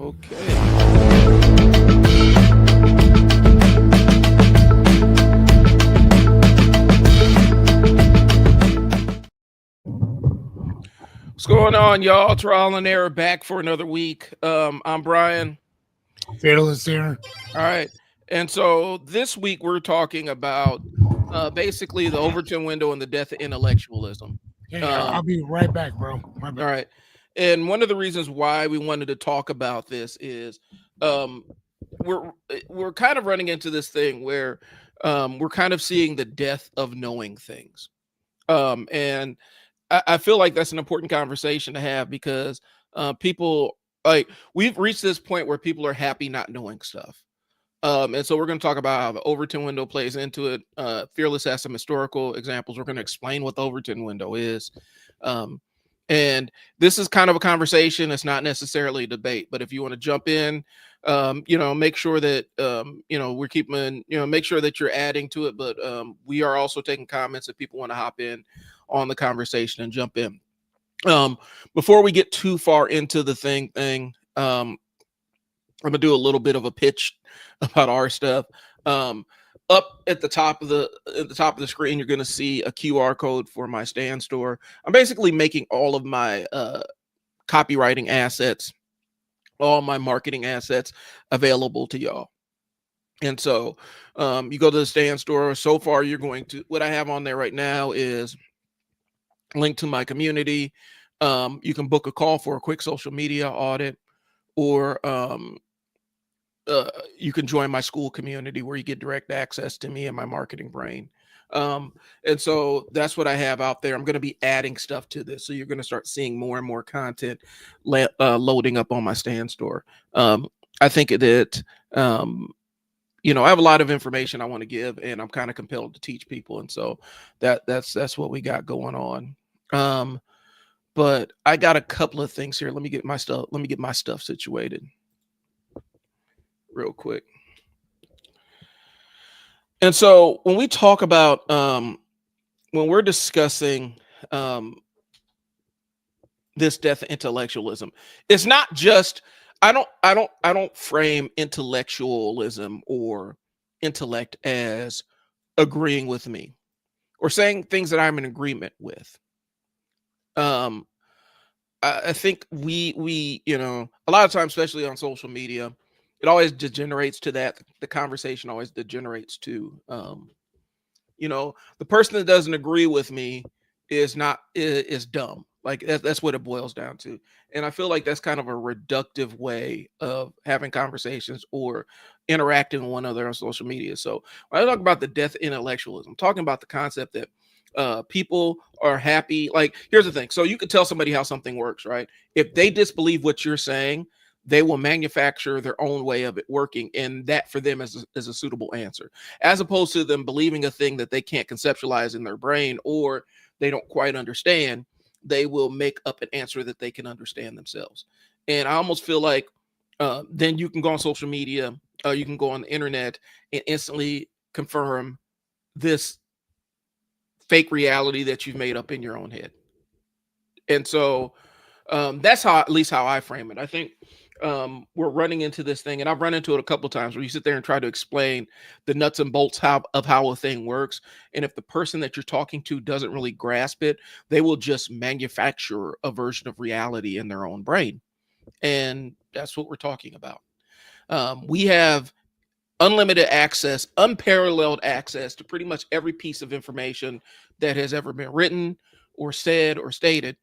Okay. What's going on, y'all? Trial and error back for another week. I'm Brian. Fearless here. All right. And so this week we're talking about basically the Overton window and the death of intellectualism. Hey, I'll Um, be right back, bro. Right all back. right. And one of the reasons why we wanted to talk about this is um, we're kind of running into this thing where we're kind of seeing the death of knowing things. And I feel like that's an important conversation to have because people like we've reached this point where people are happy not knowing stuff. And so we're going to talk about how the Overton window plays into it. Fearless has some historical examples. We're going to explain what the Overton window is. Um, and this is kind of a conversation. It's not necessarily a debate, but if you want to jump in, make sure that, we're keeping, make sure that you're adding to it. But we are also taking comments if people want to hop in on the conversation and jump in. Before we get too far into the thing, I'm gonna do a little bit of a pitch about our stuff. Up at the top of the screen, you're gonna see a QR code for my stand store. I'm basically making all of my copywriting assets, all my marketing assets available to y'all. And so you go to the stand store. So far, you're going to what I have on there right now is link to my community. You can book a call for a quick social media audit, or you can join my school community where you get direct access to me and my marketing brain. And so that's what I have out there. I'm going to be adding stuff to this. So you're going to start seeing more and more content loading up on my stand store. I think that, I have a lot of information I want to give and I'm kind of compelled to teach people. And so that's what we got going on. But I got a couple of things here. Let me get my stuff situated real quick. And so when we talk about when we're discussing this death of intellectualism, it's not just I don't frame intellectualism or intellect as agreeing with me or saying things that I'm in agreement with. Um I think we a lot of times, especially on social media, it always degenerates to that. The conversation always degenerates to the person that doesn't agree with me is dumb. Like that's what it boils down to. And I feel like that's kind of a reductive way of having conversations or interacting with one another on social media. So when I talk about the death of intellectualism, I'm talking about the concept that people are happy. Like, here's the thing. So you could tell somebody how something works, right? If they disbelieve what you're saying, they will manufacture their own way of it working, and that for them is a suitable answer, as opposed to them believing a thing that they can't conceptualize in their brain or they don't quite understand. They will make up an answer that they can understand themselves. And I almost feel like then you can go on social media, you can go on the internet and instantly confirm this fake reality that you've made up in your own head. And so that's how, at least how I frame it. I think we're running into this thing, and I've run into it a couple of times where you sit there and try to explain the nuts and bolts of how a thing works. And if the person that you're talking to doesn't really grasp it, they will just manufacture a version of reality in their own brain. And that's what we're talking about. We have unlimited access, unparalleled access to pretty much every piece of information that has ever been written or said or stated,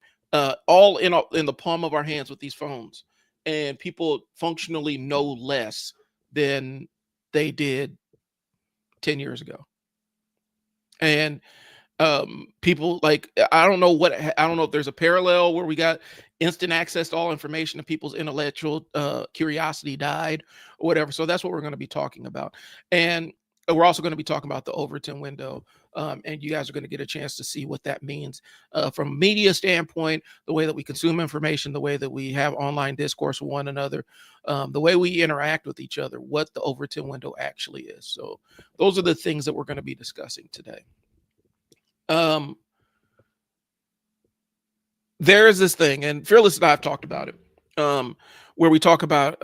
all in the palm of our hands with these phones. And people functionally know less than they did 10 years ago. And people like I don't know if there's a parallel where we got instant access to all information and people's intellectual curiosity died or whatever. So that's what we're going to be talking about. And we're also going to be talking about the Overton window. And you guys are going to get a chance to see what that means from a media standpoint, the way that we consume information, the way that we have online discourse with one another, the way we interact with each other, what the Overton window actually is. So those are the things that we're going to be discussing today. There is this thing, and Fearless and I have talked about it. um, where we talk about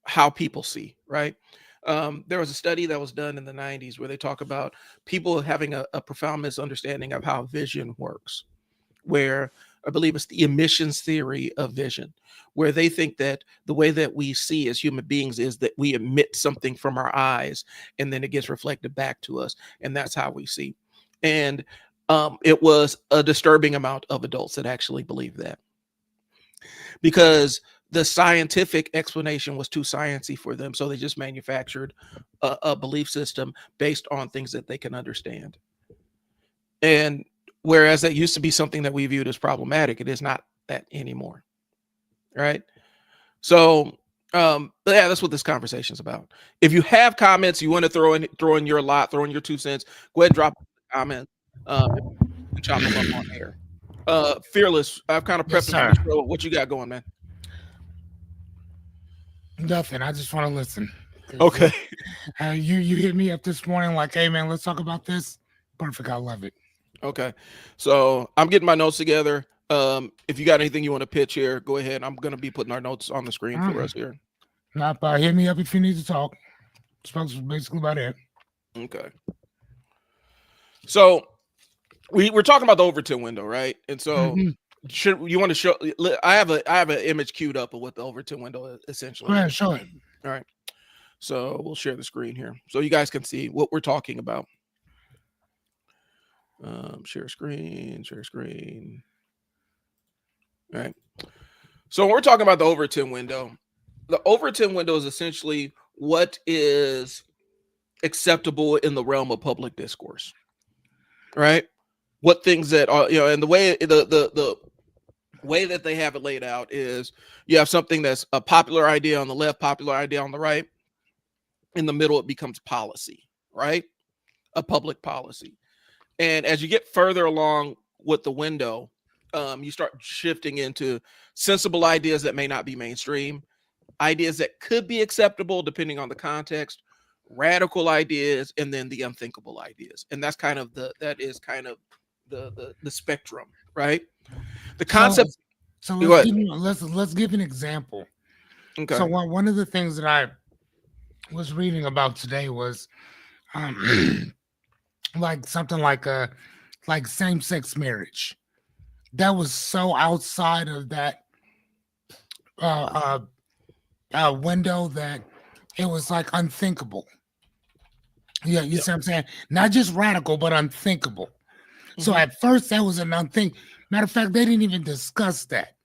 how people see, right? There was a study that was done in the 90s where they talk about people having a profound misunderstanding of how vision works, where I believe it's the emissions theory of vision, where they think that the way that we see as human beings is that we emit something from our eyes and then it gets reflected back to us. And that's how we see. And it was a disturbing amount of adults that actually believe that, because the scientific explanation was too sciency for them. So they just manufactured a belief system based on things that they can understand. And whereas that used to be something that we viewed as problematic, it is not that anymore. Right. So but yeah, that's what this conversation is about. If you have comments you want to throw in your lot, throw in your 2 cents, go ahead and drop a comment. And chop them up on air. Fearless, I've kind of Yes, prepped it for sir. the show. What you got going, man? Nothing. I just want to listen. 'Cause, Okay. you hit me up this morning like, hey man, let's talk about this. Perfect. I love it. Okay. So I'm getting my notes together. If you got anything you want to pitch here, go ahead. I'm gonna be putting our notes on the screen for us here. Not hit me up if you need to talk. That's basically about it. Okay. So we're talking about the Overton window, right? And so Mm-hmm. should you want to show? I have an image queued up of what the Overton window Go essentially ahead, is. show it. All right. So we'll share the screen here so you guys can see what we're talking about. Share screen, share screen. All right. So when we're talking about the Overton window is essentially what is acceptable in the realm of public discourse, right? What things that are, and the way that they have it laid out is you have something that's a popular idea on the left, popular idea on the right. In the middle, it becomes policy, right? A public policy. And as you get further along with the window, you start shifting into sensible ideas that may not be mainstream, ideas that could be acceptable depending on the context, radical ideas, and then the unthinkable ideas. And that's kind of the spectrum, right? The So concept. so Go ahead. let's give an example. So Okay. one of the things that I was reading about today was um like something like same sex marriage. That was so outside of that uh, window that it was like unthinkable. Yeah, you Yeah. see what I'm saying? Not just radical, but unthinkable. So Hmm. at first, that was an unthink. Matter of fact, they didn't even discuss that.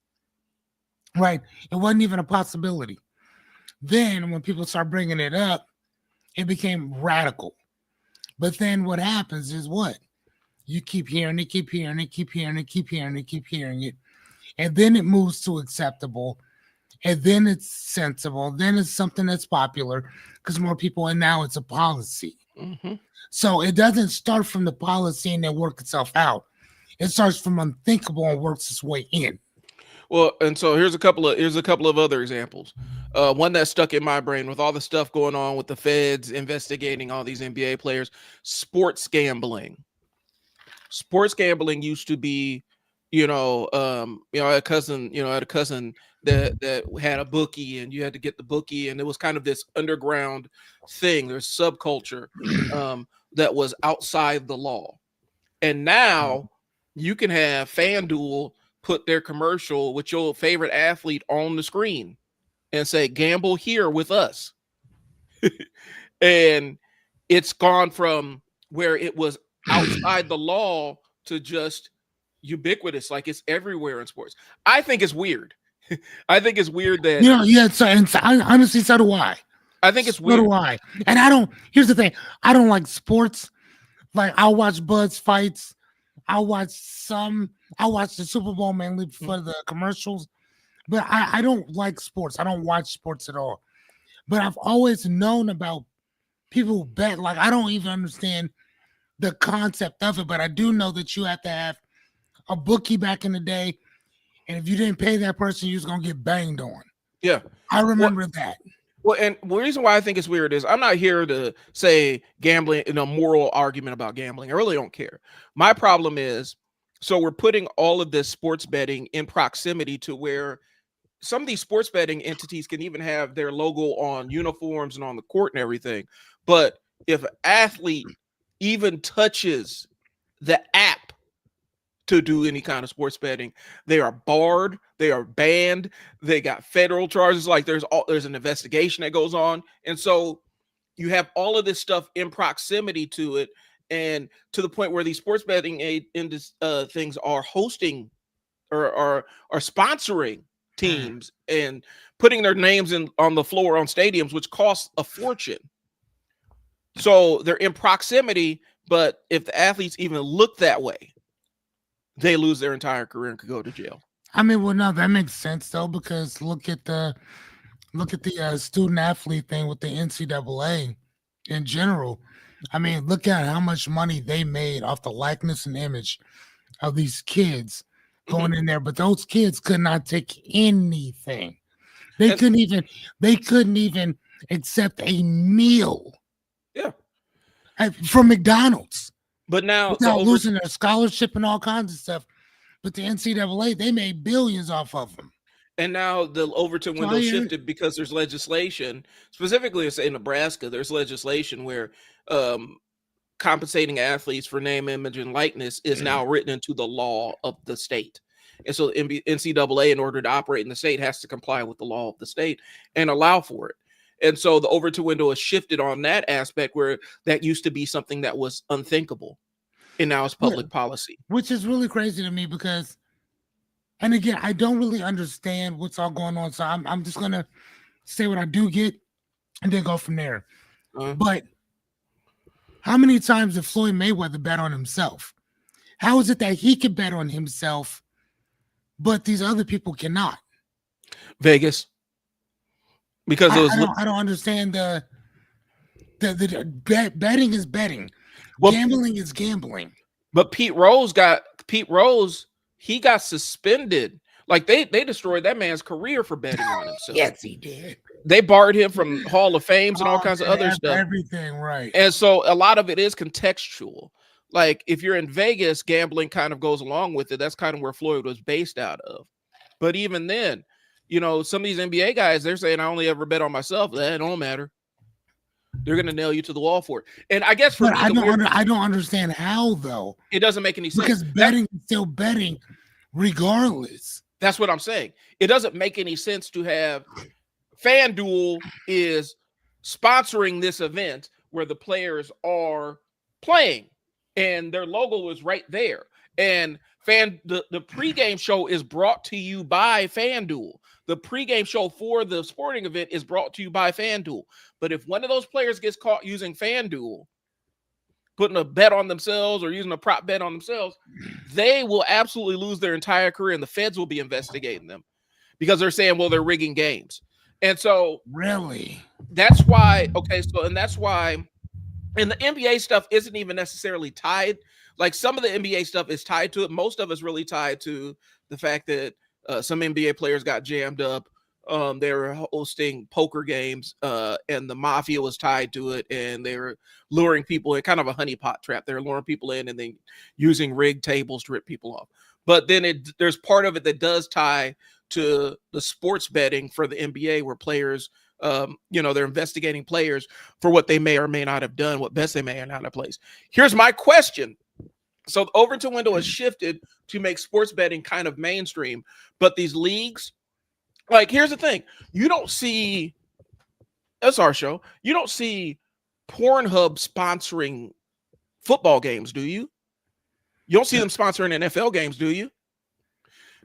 Right? It wasn't even a possibility. Then, when people start bringing it up, it became radical. But then, what happens is what you keep hearing it, keep hearing it, keep hearing it, keep hearing it, keep hearing it, and then it moves to acceptable, and then it's sensible, then it's something that's popular because more people, and now it's a policy. Hmm. So it doesn't start from the policy and then work itself out. It starts from unthinkable and works its way in. Well, and so here's a couple of other examples. One that stuck in my brain with all the stuff going on with the feds investigating all these NBA players, sports gambling. Sports gambling used to be, I had a cousin, that had a bookie, and you had to get the bookie, and it was kind of this underground thing. There's subculture that was outside the law. And now you can have FanDuel put their commercial with your favorite athlete on the screen and say, gamble here with us. And it's gone from where it was outside the law to just ubiquitous, like it's everywhere in sports. I think it's weird. I think it's weird that Yeah. So I honestly, so do I. I think it's So do weird. I. And I don't. Here's the thing. I don't like sports. Like I'll watch Bud's fights. I'll watch some. I watch the Super Bowl mainly for the commercials. But I don't like sports. I don't watch sports at all. But I've always known about people who bet. Like I don't even understand the concept of it. But I do know that you have to have a bookie back in the day. And if you didn't pay that person, you was gonna get banged on. Yeah. I Well, remember that. Well, and the reason why I think it's weird is I'm not here to say gambling in a moral argument about gambling. I really don't care. My problem is, so we're putting all of this sports betting in proximity to where some of these sports betting entities can even have their logo on uniforms and on the court and everything. But if an athlete even touches the app to do any kind of sports betting, they are barred, they are banned, they got federal charges. Like there's an investigation that goes on. And so you have all of this stuff in proximity to it, and to the point where these sports betting things are hosting or are sponsoring teams and putting their names in on the floor on stadiums, which costs a fortune. So they're in proximity, but if the athletes even look that way, they lose their entire career and could go to jail. I mean, well, no, that makes sense though, because look at the student athlete thing with the NCAA in general. I mean, look at how much money they made off the likeness and image of these kids going in there, but those kids could not take anything. They couldn't even accept a meal. Yeah, from McDonald's. But now without losing their scholarship and all kinds of stuff. But the NCAA, they made billions off of them. And now the Overton window shifted because there's legislation, specifically in Nebraska, there's legislation where compensating athletes for name, image, and likeness is now written into the law of the state. And so NCAA, in order to operate in the state, has to comply with the law of the state and allow for it. And so the Overton window has shifted on that aspect, where that used to be something that was unthinkable, and now it's public policy. Which is really crazy to me because, and again, I don't really understand what's all going on. So I'm just going to say what I do get and then go from there. But how many times did Floyd Mayweather bet on himself? How is it that he can bet on himself, but these other people cannot? Vegas. Because I don't understand the betting is betting. Well, gambling is gambling. But Pete Rose, he got suspended. Like they destroyed that man's career for betting on himself. Yes, he did. They barred him from Hall of Fames and all kinds of other stuff. Everything, right. And so a lot of it is contextual. Like if you're in Vegas, gambling kind of goes along with it. That's kind of where Floyd was based out of. But even then, you know, some of these NBA guys, they're saying, I only ever bet on myself. That don't matter. They're going to nail you to the wall for it. And I guess for me, I don't understand how, though. It doesn't make any sense. Because betting is still betting regardless. That's what I'm saying. It doesn't make any sense to have FanDuel is sponsoring this event where the players are playing and their logo is right there. And the pregame show is brought to you by FanDuel. The pregame show for the sporting event is brought to you by FanDuel. But if one of those players gets caught using FanDuel, putting a bet on themselves or using a prop bet on themselves, they will absolutely lose their entire career, and the feds will be investigating them because they're saying, well, they're rigging games. And so really, that's why, and that's why, and the NBA stuff isn't even necessarily tied. Like some of the NBA stuff is tied to it. Most of it's really tied to the fact that some NBA players got jammed up. They were hosting poker games, and the mafia was tied to it, and they were luring people in, kind of a honeypot trap. They're luring people in and then using rigged tables to rip people off. But then there's part of it that does tie to the sports betting for the NBA, where players, they're investigating players for what they may or may not have done, what bets they may or not have placed. Here's my question. So the Overton window has shifted to make sports betting kind of mainstream, but these leagues, like, here's the thing. You don't see, that's our show, you don't see Pornhub sponsoring football games, do you? You don't see them sponsoring NFL games, do you?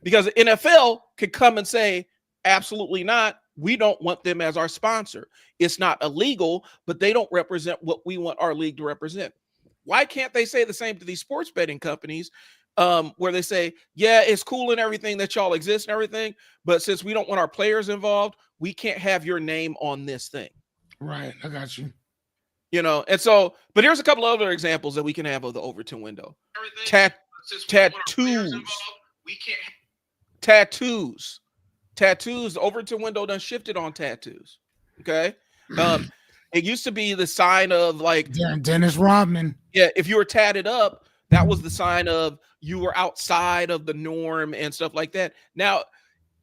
Because the NFL could come and say, absolutely not. We don't want them as our sponsor. It's not illegal, but they don't represent what we want our league to represent. Why can't they say the same to these sports betting companies, where they say, yeah, it's cool and everything that y'all exist and everything, but since we don't want our players involved, we can't have your name on this thing. Right. I got you. And so, but here's a couple other examples that we can have of the Overton window. Tattoos. The Overton window done shifted on tattoos. Okay. It used to be the sign of like Dennis Rodman. Yeah, if you were tatted up, that was the sign of you were outside of the norm and stuff like that. Now,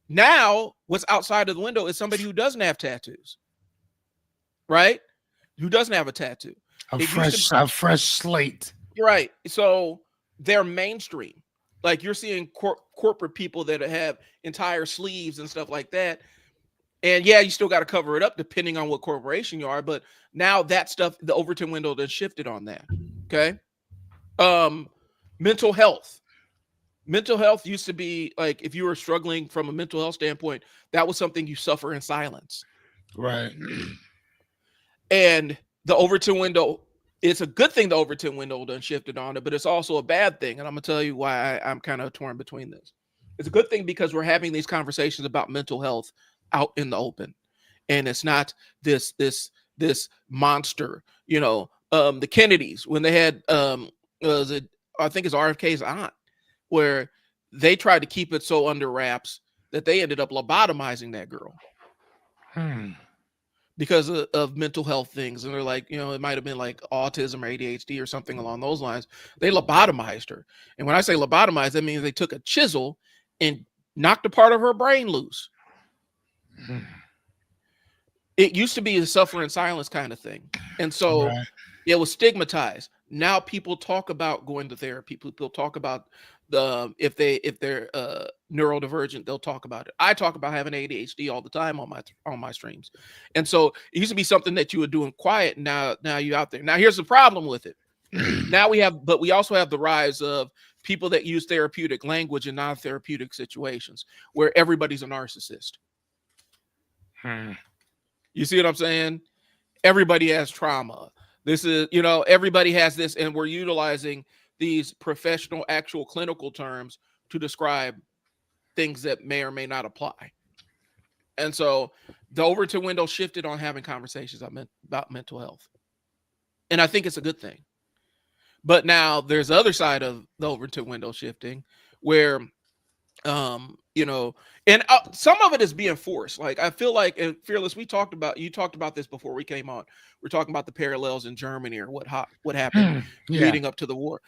Now, what's outside of the window is somebody who doesn't have tattoos, right? Who doesn't have a tattoo. It used to A fresh slate. right. So they're mainstream. Like you're seeing corporate people that have entire sleeves and stuff like that. And yeah, you still got to cover it up depending on what corporation you are. But now that stuff, the Overton window then shifted on that. Okay. Um, mental health. Mental health used to be like if you were struggling from a mental health standpoint, that was something you suffer in silence. Right. And the Overton window, it's a good thing the Overton window done shifted on it, but it's also a bad thing. And I'm gonna tell you why I'm kind of torn between this. It's a good thing because we're having these conversations about mental health out in the open, and it's not this monster. The Kennedys when they had was it I think it's RFK's aunt, where they tried to keep it so under wraps that they ended up lobotomizing that girl. Because of mental health things. And they're like, it might have been like autism or ADHD or something along those lines. They lobotomized her. And when I say lobotomized, that means they took a chisel and knocked a part of her brain loose. It used to be a suffer in silence kind of thing. And so it was stigmatized. Now people talk about going to therapy. People talk about if they're neurodivergent, they'll talk about it. I talk about having ADHD all the time on my streams, and so it used to be something that you were doing quiet. Now you're out there. Now here's the problem with it. But we also have the rise of people that use therapeutic language in non-therapeutic situations where everybody's a narcissist. You see what I'm saying? Everybody has trauma. This is, everybody has this, and we're utilizing these professional, actual clinical terms to describe things that may or may not apply. And so the Overton window shifted on having conversations about mental health. And I think it's a good thing. But now there's the other side of the Overton window shifting where, and some of it is being forced. Like I feel like, and Fearless, you talked about this before we came on. We're talking about the parallels in Germany or what happened leading up to the war.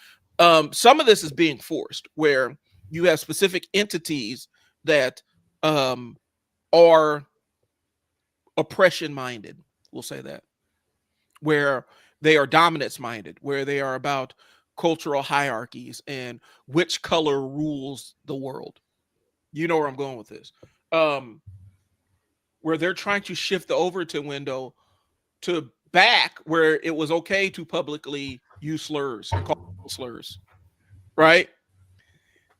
Some of this is being forced where you have specific entities that are oppression minded. We'll say that, where they are dominance minded, where they are about cultural hierarchies and which color rules the world. You know where I'm going with this. Where they're trying to shift the Overton window to back where it was okay to publicly use slurs and call slurs, right?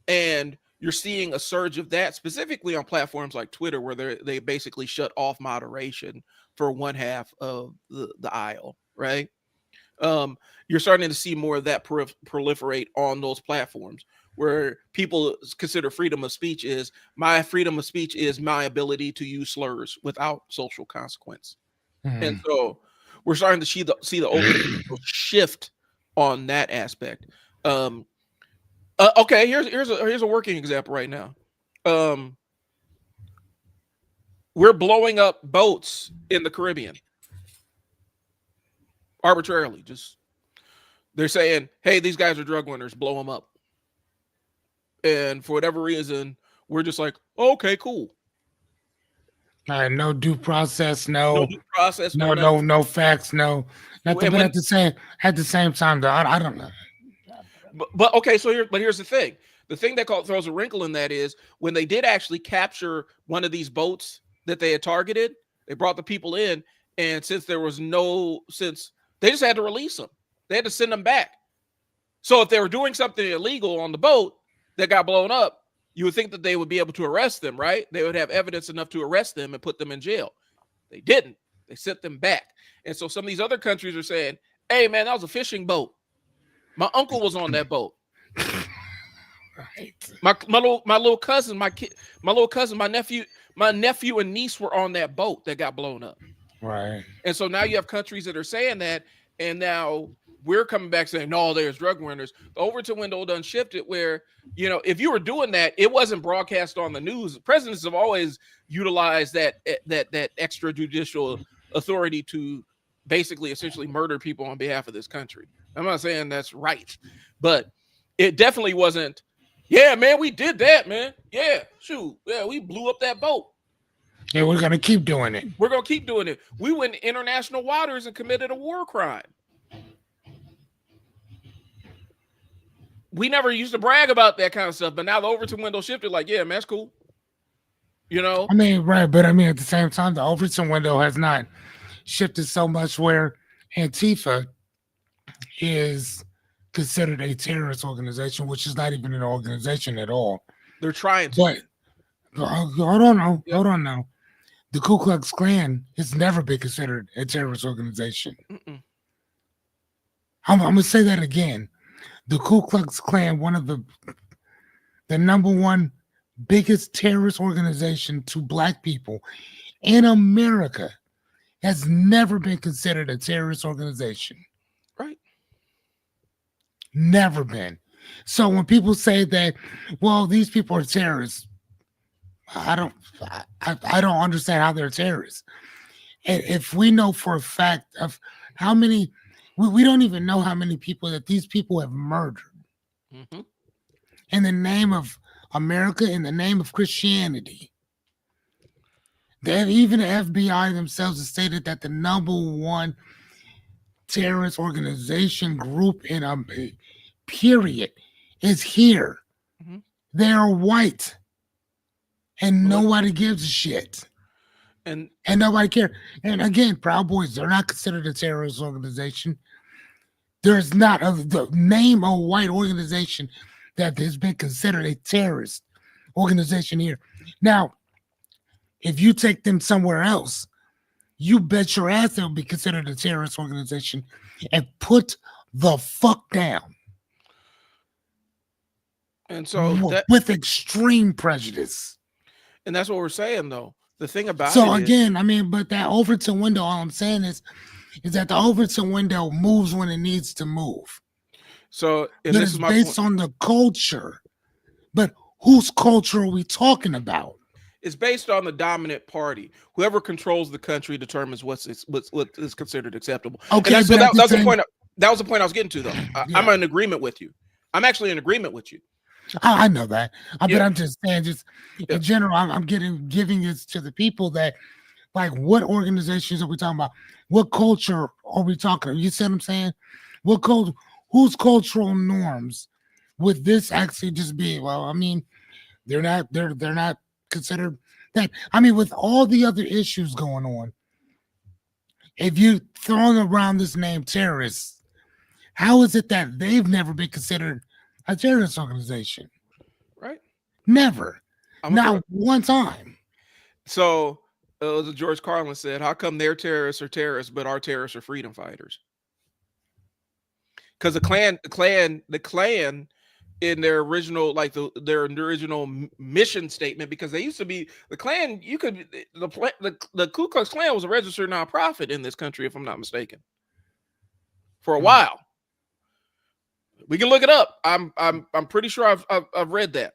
And you're seeing a surge of that specifically on platforms like Twitter, where they basically shut off moderation for one half of the aisle, right? You're starting to see more of that proliferate on those platforms where people consider freedom of speech is my ability to use slurs without social consequence. And so we're starting to see the open shift on that aspect. Okay, here's a working example right now. We're blowing up boats in the Caribbean arbitrarily. Just they're saying, "Hey, these guys are drug runners. Blow them up." And for whatever reason, we're just like, oh, "Okay, cool." No due process, no due process, no facts, no nothing. But at the same time, though, I don't know. But okay, so here's the thing. The thing that throws a wrinkle in that is when they did actually capture one of these boats that they had targeted, they brought the people in, and since they just had to release them. They had to send them back. So if they were doing something illegal on the boat that got blown up, you would think that they would be able to arrest them, right? They would have evidence enough to arrest them and put them in jail. They didn't. They sent them back. And so some of these other countries are saying, "Hey, man, that was a fishing boat. My uncle was on that boat. Right. My little cousin, my nephew and niece were on that boat that got blown up." Right. And so now you have countries that are saying that, and now we're coming back saying, "No, there's drug runners." The Overton window done shifted where, if you were doing that, it wasn't broadcast on the news. Presidents have always utilized that extrajudicial authority to basically essentially murder people on behalf of this country. I'm not saying that's right, but it definitely wasn't Yeah, man, we did that, man. Yeah, shoot. Yeah, we blew up that boat. And we're gonna keep doing it. We're gonna keep doing it. We went in international waters and committed a war crime. We never used to brag about that kind of stuff, but now the Overton window shifted. Like, yeah, man, that's cool. You know, I mean, right, but I mean at the same time, the Overton window has not shifted so much where Antifa is considered a terrorist organization, which is not even an organization at all. they're trying to But be. hold on now, Yep. hold on now. The Ku Klux Klan has never been considered a terrorist organization. Mm-mm. I'm gonna say that again. The Ku Klux Klan, one of the number one biggest terrorist organization to black people in America, has never been considered a terrorist organization. Right. Never been. So when people say that, well, these people are terrorists, I don't, I don't understand how they're terrorists. And if we know for a fact of how many, we don't even know how many people that these people have murdered Mm-hmm. in the name of America, in the name of Christianity. They have, even the FBI themselves have stated that the number one terrorist organization group in a period is here. Mm-hmm. They are white, and Well, nobody gives a shit, and and nobody cares. And again, Proud Boys, they're not considered a terrorist organization. There's not the name a white organization that has been considered a terrorist organization here. Now, if you take them somewhere else, you bet your ass they'll be considered a terrorist organization and put the fuck down and so that with extreme prejudice. and that's what we're saying though. The thing about So it is, again, I mean, but that Overton window, all I'm saying is that the Overton window moves when it needs to move. so and But this it's is my point. based on the culture. But whose culture are we talking about? It's based on the dominant party. Whoever controls the country determines what is considered acceptable. And Okay, that's so but at that, the that was the same, point. That was the point I was getting to, though. I'm yeah, in agreement with you. I'm actually in agreement with you. I know that. But Yeah, I'm just saying, just yeah. in general, I'm giving this to the people that like what organizations are we talking about? What culture are we talking? You see what I'm saying? What culture? Whose cultural norms would this actually just be? Well, I mean, they're not considered that. I mean, with all the other issues going on, if you throwing around this name terrorists, how is it that they've never been considered a terrorist organization? Right. Never, I'm a throw. not one time. So, as George Carlin said, how come their terrorists are terrorists, but our terrorists are freedom fighters? Because the Klan, in their original, like their original mission statement, because they used to be the Klan. You could the Ku Klux Klan was a registered nonprofit in this country, if I'm not mistaken, for a Mm. while. We can look it up. I'm pretty sure I've read that.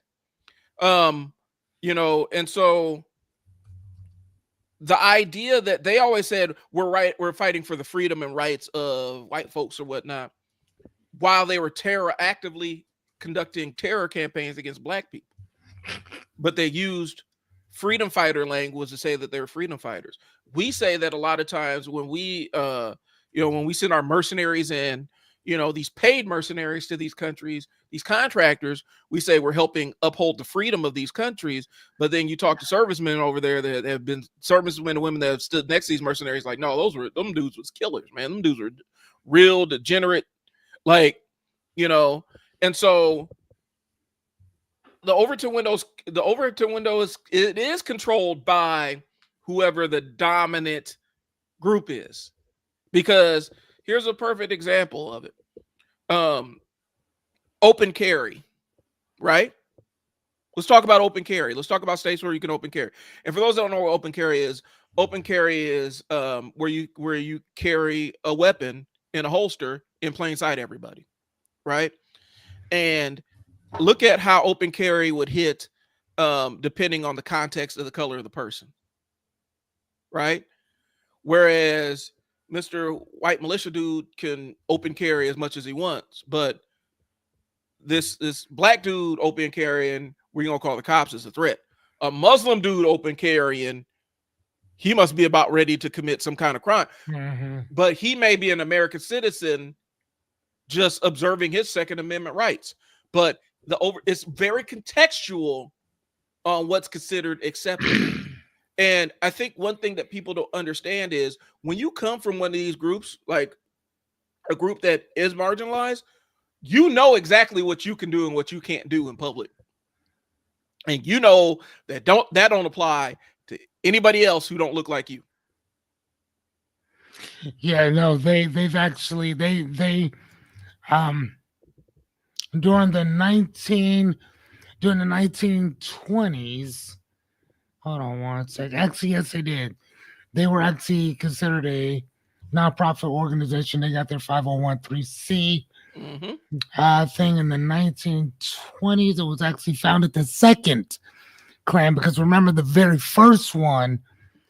Um, and so the idea that they always said we're fighting for the freedom and rights of white folks or whatnot, while they were actively conducting terror campaigns against black people. But they used freedom fighter language to say that they're freedom fighters. We say that a lot of times when when we send our mercenaries in, these paid mercenaries to these countries, these contractors, we say we're helping uphold the freedom of these countries. But then you talk to servicemen over there that have been servicemen and women that have stood next to these mercenaries, like, no, them dudes was killers, man. Them dudes were real degenerate, like, and so the Overton window is controlled by whoever the dominant group is. Because here's a perfect example of it. Open carry, right? Let's talk about open carry. Let's talk about states where you can open carry. And for those that don't know what open carry is where you carry a weapon in a holster in plain sight, everybody, right? And look at how open carry would hit depending on the context of the color of the person, right? Whereas Mr. White Militia dude can open carry as much as he wants, but this black dude open carrying, we're gonna call the cops as a threat. A Muslim dude open carrying, he must be about ready to commit some kind of crime. Mm-hmm. But he may be an American citizen just observing his Second Amendment rights. But it's very contextual on what's considered acceptable. And I think one thing that people don't understand is when you come from one of these groups, like a group that is marginalized, you know exactly what you can do and what you can't do in public. And you know that don't apply to anybody else who don't look like you. Yeah, no, they've actually um during the 1920s. Hold on one second. Actually, yes, they did. They were actually considered a nonprofit organization. They got their 501c Mm-hmm. thing in the 1920s. It was actually founded the second clan, because remember the very first one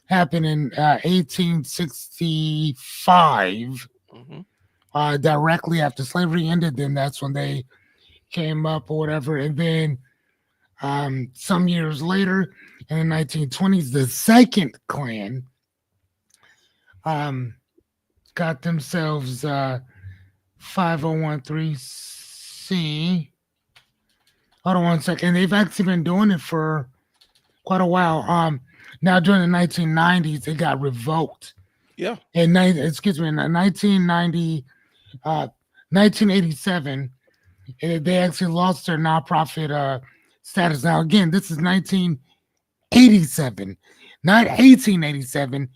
happened in 1865, Mm-hmm. directly after slavery ended. Then that's when they came up or whatever. And then some years later, in the 1920s, the second clan um, got themselves 5013C. Hold on one second. They've actually been doing it for quite a while. Now during the 1990s, it got revoked. Yeah. In 1990, 1987, they actually lost their nonprofit status. Now again, this is 1987, not 1887,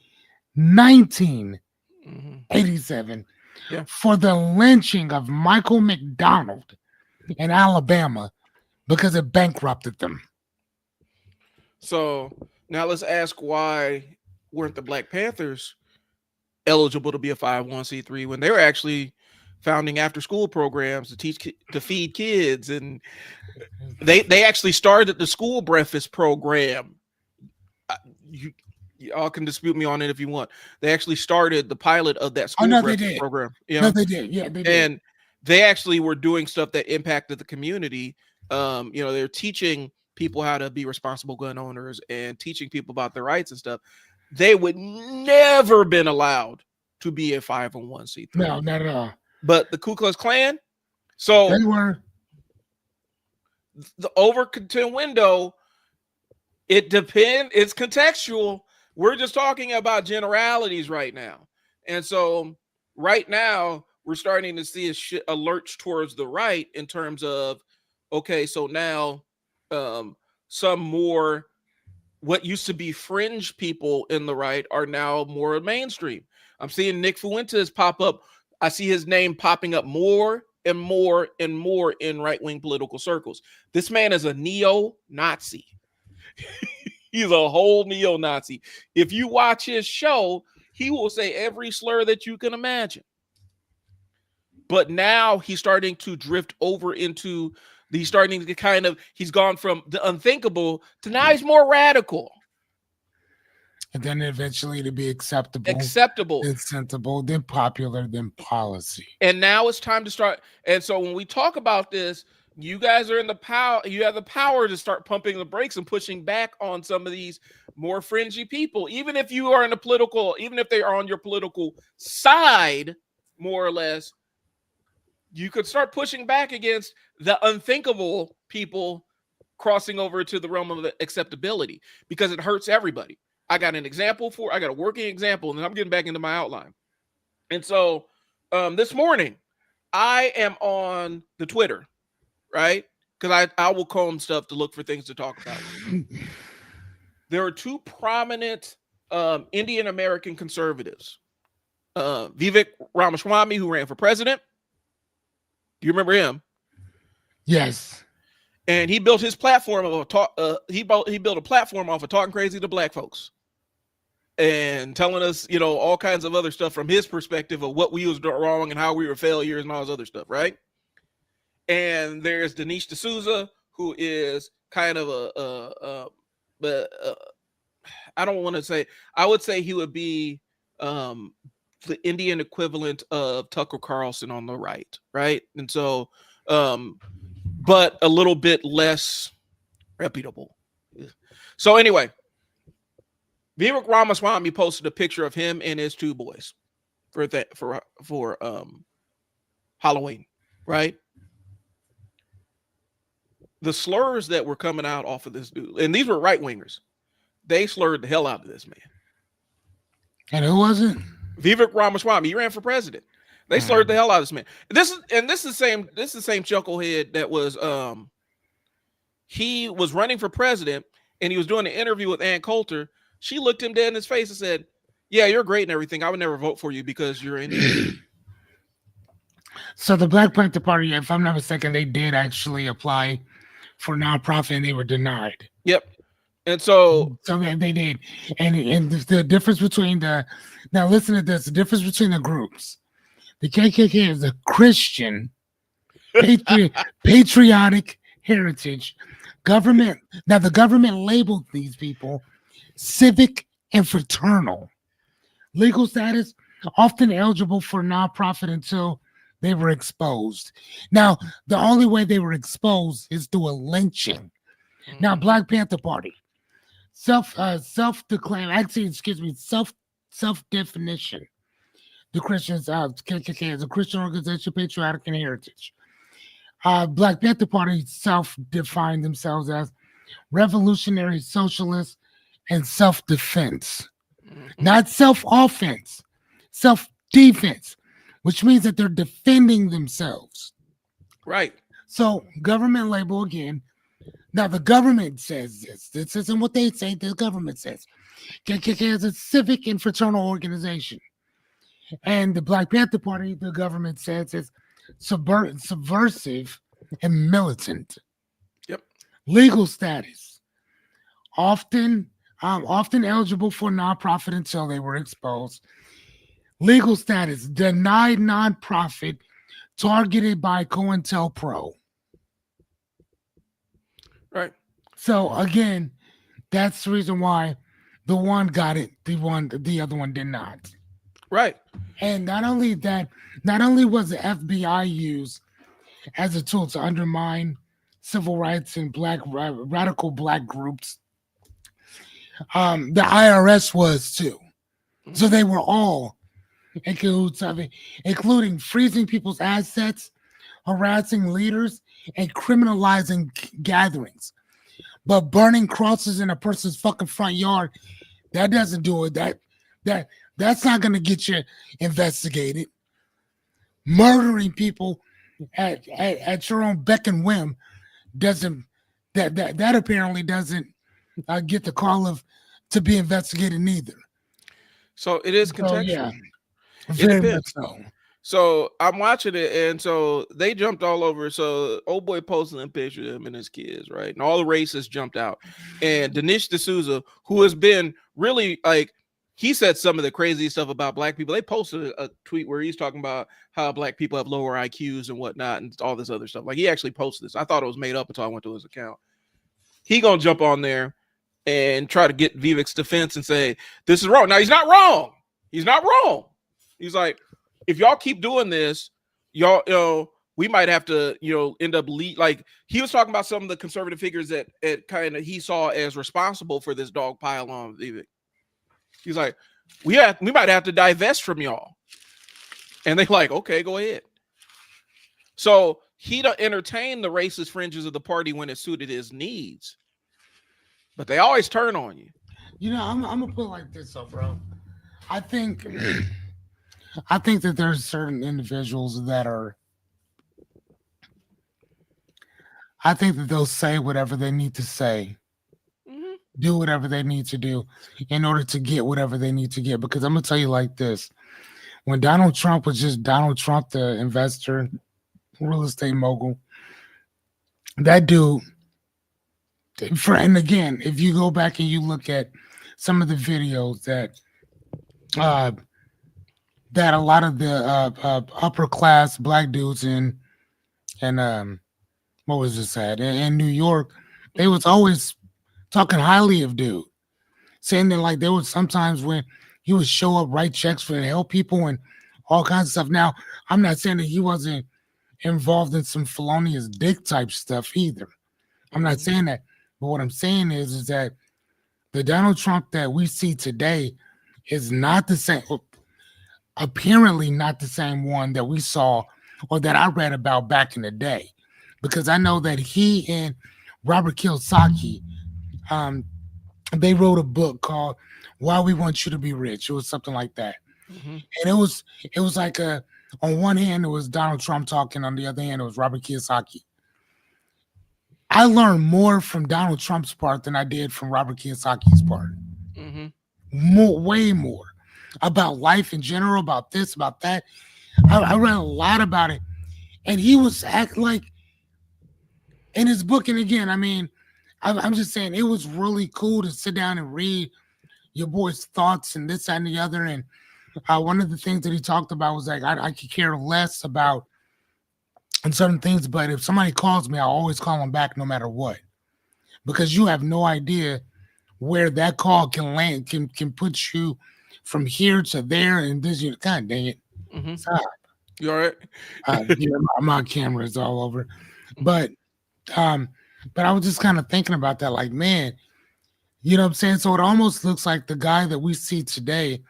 1987, Yeah. for the lynching of Michael McDonald in Alabama because it bankrupted them. So now let's ask, why weren't the Black Panthers eligible to be a 501c3 when they were actually founding after school programs to to feed kids, and they actually started the school breakfast program. You y'all can dispute me on it if you want. They actually started the pilot of that Oh school no, they breakfast did. program. No, they did. Yeah, they did. And they actually were doing stuff that impacted the community. They're teaching people how to be responsible gun owners and teaching people about their rights and stuff. They would never been allowed to be a 501c3. No, not at all. But the Ku Klux Klan, so They were. the Overton window, it depends. It's contextual. We're just talking about generalities right now. And so right now, we're starting to see a lurch towards the right in terms of, okay, so now some more what used to be fringe people in the right are now more mainstream. I'm seeing Nick Fuentes pop up. I see his name popping up more and more and more in right-wing political circles. This man is a neo-Nazi. He's a whole neo-Nazi. If you watch his show, he will say every slur that you can imagine. But now he's starting to drift over into he's starting to he's gone from the unthinkable to now he's more radical. And then eventually to be acceptable, then sensible, then popular, then policy. And now it's time to start. And so when we talk about this, you guys are in the power. You have the power to start pumping the brakes and pushing back on some of these more fringy people. Even if you are in a political, even if they are on your political side, more or less, you could start pushing back against the unthinkable people crossing over to the realm of acceptability, because it hurts everybody. I got a working example, and then I'm getting back into my outline. And so this morning, I am on the Twitter, right? Because I will comb stuff to look for things to talk about. There are two prominent Indian American conservatives. Vivek Ramaswamy, who ran for president. Do you remember him? Yes. And he built his platform he built a platform off of talking crazy to black folks and telling us, all kinds of other stuff from his perspective of what we was doing wrong and how we were failures and all this other stuff, right? And there's Dinesh D'Souza, who is kind of I don't want to say, I would say he would be the Indian equivalent of Tucker Carlson on the right? And so but a little bit less reputable. So anyway, Vivek Ramaswamy posted a picture of him and his two boys for Halloween, right? The slurs that were coming out off of this dude, and these were right wingers, they slurred the hell out of this man. And who was it? Vivek Ramaswamy. He ran for president. They slurred the hell out of this man. This is the same chucklehead that was he was running for president and he was doing an interview with Ann Coulter. She looked him dead in his face and said, "Yeah, you're great and everything. I would never vote for you because you're Indian." So the Black Panther Party, if I'm not mistaken, they did actually apply for nonprofit and they were denied. Yep. And so they did. And the difference between now listen to this, the difference between the groups. The KKK is a Christian patriotic heritage government. Now the government labeled these people civic and fraternal. Legal status, often eligible for nonprofit until they were exposed. Now, the only way they were exposed is through a lynching. Now, Black Panther Party, self-declared, actually, excuse me, self-definition. The Christians, KKK is a Christian organization, patriotic and heritage. Black Panther Party self-defined themselves as revolutionary socialists and self-defense. Not self-offense, self-defense, which means that they're defending themselves. Right. So government label again. Now the government says this. This isn't what they say. The government says KKK is a civic and fraternal organization. And the Black Panther Party, the government says, is subversive and militant. Yep. Legal status. Often eligible for nonprofit until they were exposed. Legal status, denied nonprofit, targeted by COINTELPRO. Right. So again, that's the reason why the one got it, the other one did not. Right. And not only that, not only was the FBI used as a tool to undermine civil rights and radical black groups, the IRS was too. So they were all in cahoots of it, including freezing people's assets, harassing leaders, and criminalizing gatherings. But burning crosses in a person's fucking front yard, that doesn't do it. That's not going to get you investigated. Murdering people at your own beck and whim doesn't that apparently doesn't get the call to be investigated neither. So it is contextual. So, yeah, very much so. So I'm watching it, and so they jumped all over. So old boy posted a picture of him and his kids, right? And all the racists jumped out. And Dinesh D'Souza, who has been really like, he said some of the crazy stuff about black people. They posted a tweet where he's talking about how black people have lower IQs and whatnot and all this other stuff. Like, he actually posted this. I thought it was made up until I went to his account. He gonna jump on there and try to get Vivek's defense and say, this is wrong. Now, he's not wrong. He's not wrong. He's like, if y'all keep doing this, y'all, we might have to, end up like he was talking about some of the conservative figures that kind of he saw as responsible for this dog pile on Vivek. He's like, we might have to divest from y'all. And they're like, okay, go ahead. So he don't entertain the racist fringes of the party when it suited his needs. But they always turn on you. I'm gonna put it like this, though, bro. I think that there's certain individuals that are. I think that they'll say whatever they need to say, do whatever they need to do in order to get whatever they need to get. Because I'm gonna tell you like this: when Donald Trump was just Donald Trump, the investor, real estate mogul, that dude. And again, if you go back and you look at some of the videos that a lot of the upper class black dudes in what was this at in New York, they was always talking highly of dude, saying that like there was sometimes when he would show up, write checks for to help people and all kinds of stuff. Now, I'm not saying that he wasn't involved in some felonious dick type stuff either. I'm not Mm-hmm. saying that, but what I'm saying is that the Donald Trump that we see today is not the same, apparently not the same one that we saw or that I read about back in the day, because I know that he and Robert Kiyosaki, um, they wrote a book called "Why We Want You to Be Rich." It was something like that, Mm-hmm. and it was like a, on one hand it was Donald Trump talking, on the other hand it was Robert Kiyosaki. I learned more from Donald Trump's part than I did from Robert Kiyosaki's part. Mm-hmm. More, way more about life in general, about this, about that. I read a lot about it, and he was act like in his book. And again, I mean, I'm just saying it was really cool to sit down and read your boy's thoughts and this that, and the other. And one of the things that he talked about was like I could care less about and certain things, but if somebody calls me, I'll always call them back no matter what, because you have no idea where that call can land, can put you from here to there, and this. You, God dang it, Mm-hmm. stop. You all right? Yeah, my camera is all over, but um, but I was just kind of thinking about that, like, man, you know what I'm saying? So it almost looks like the guy that we see today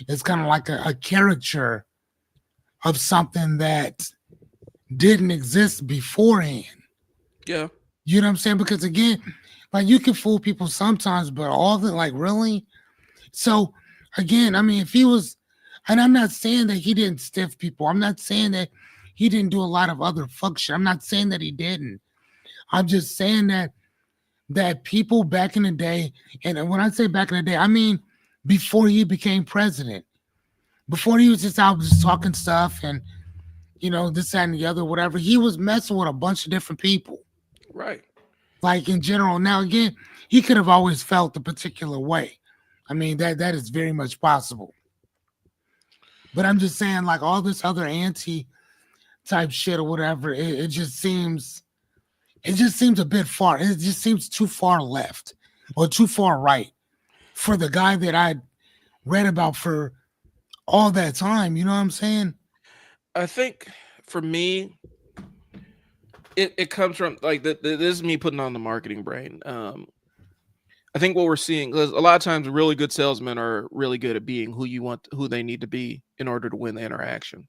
is kind of like a caricature of something that didn't exist beforehand. Yeah. You know what I'm saying? Because again, like you can fool people sometimes, but all the like really. So again, I mean, if he was, and I'm not saying that he didn't stiff people. I'm not saying that he didn't do a lot of other fuck shit. I'm not saying that he didn't. I'm just saying that people back in the day, and when I say back in the day, I mean before he became president, before he was just out just talking stuff and this that, and the other, whatever. He was messing with a bunch of different people, Right. like in general. Now again, he could have always felt a particular way. I mean that is very much possible. But I'm just saying, like all this other anti type shit or whatever, it just seems a bit far. It just seems too far left or too far right for the guy that I read about for all that time. You know what I'm saying? I think for me, it comes from like this is me putting on the marketing brain. I think what we're seeing, because a lot of times really good salesmen are really good at being who they need to be in order to win the interaction.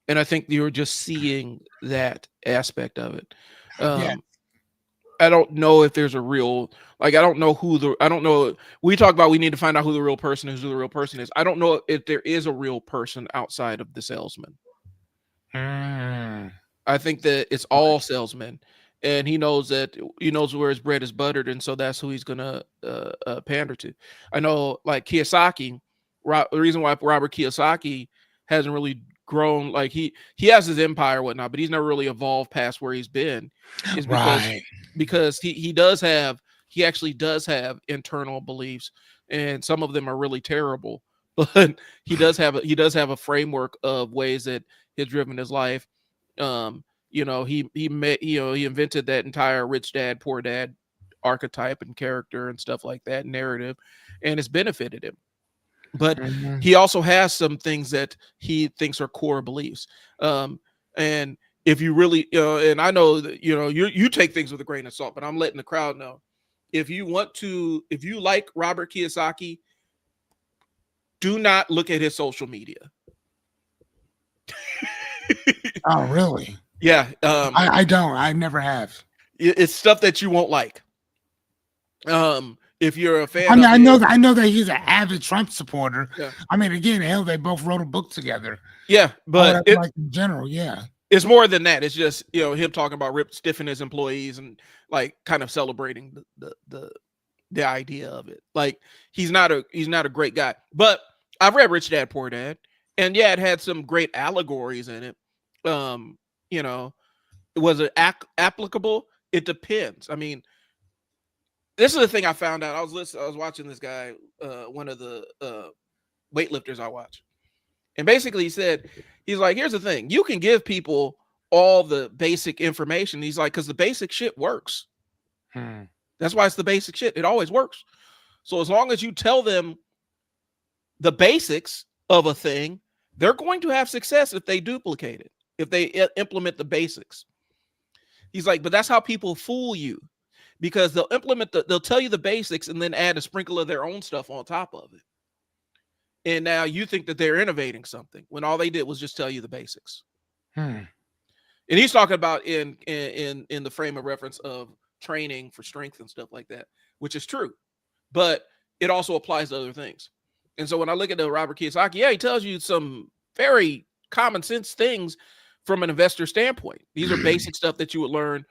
And I think you're just seeing that aspect of it. Yeah. Um, I don't know if there's a real, like, I don't know. We talk about we need to find out who the real person is, who the real person is. I don't know if there is a real person outside of the salesman. Mm, I think that it's all salesmen, and he knows where his bread is buttered, and so that's who he's gonna pander to. I know, like Kiyosaki, the reason why Robert Kiyosaki hasn't really grown, like he has his empire or whatnot, but he's never really evolved past where he's been, is right. because he actually does have internal beliefs, and some of them are really terrible, but he does have a framework of ways that has driven his life. He invented that entire rich dad poor dad archetype and character and stuff like that narrative, and it's benefited him. But Mhm. he also has some things that he thinks are core beliefs. And if you really, and I know that you take things with a grain of salt, but I'm letting the crowd know, if you like Robert Kiyosaki, do not look at his social media. Oh, really? Yeah, I don't. I never have. it's stuff that you won't like. If you're a I fan mean, of I know his, that he's an avid Trump supporter. yeah, I mean, again, hell, they both wrote a book together. yeah, Or but whatever, like in general, yeah. it's more than that. It's just him talking about Rip stiffing his employees and like kind of celebrating the idea of it. Like he's not a great guy. But I've read Rich Dad Poor Dad, and yeah, it had some great allegories in it. Um, you know, was it applicable? It depends. I mean, this is the thing I found out. I was watching this guy, one of the weightlifters I watch. And basically he said, he's like, here's the thing. You can give people all the basic information. He's like, because the basic shit works. Hmm. That's why it's the basic shit. It always works. So as long as you tell them the basics of a thing, they're going to have success if they duplicate it. if they implement the basics. He's like, but that's how people fool you, because they'll tell you the basics and then add a sprinkle of their own stuff on top of it. And now you think that they're innovating something when all they did was just tell you the basics. And he's talking about in the frame of reference of training for strength and stuff like that, which is true, but it also applies to other things. And so when I look at the Robert Kiyosaki, yeah, he tells you some very common sense things from an investor standpoint. These are basic stuff that you would learn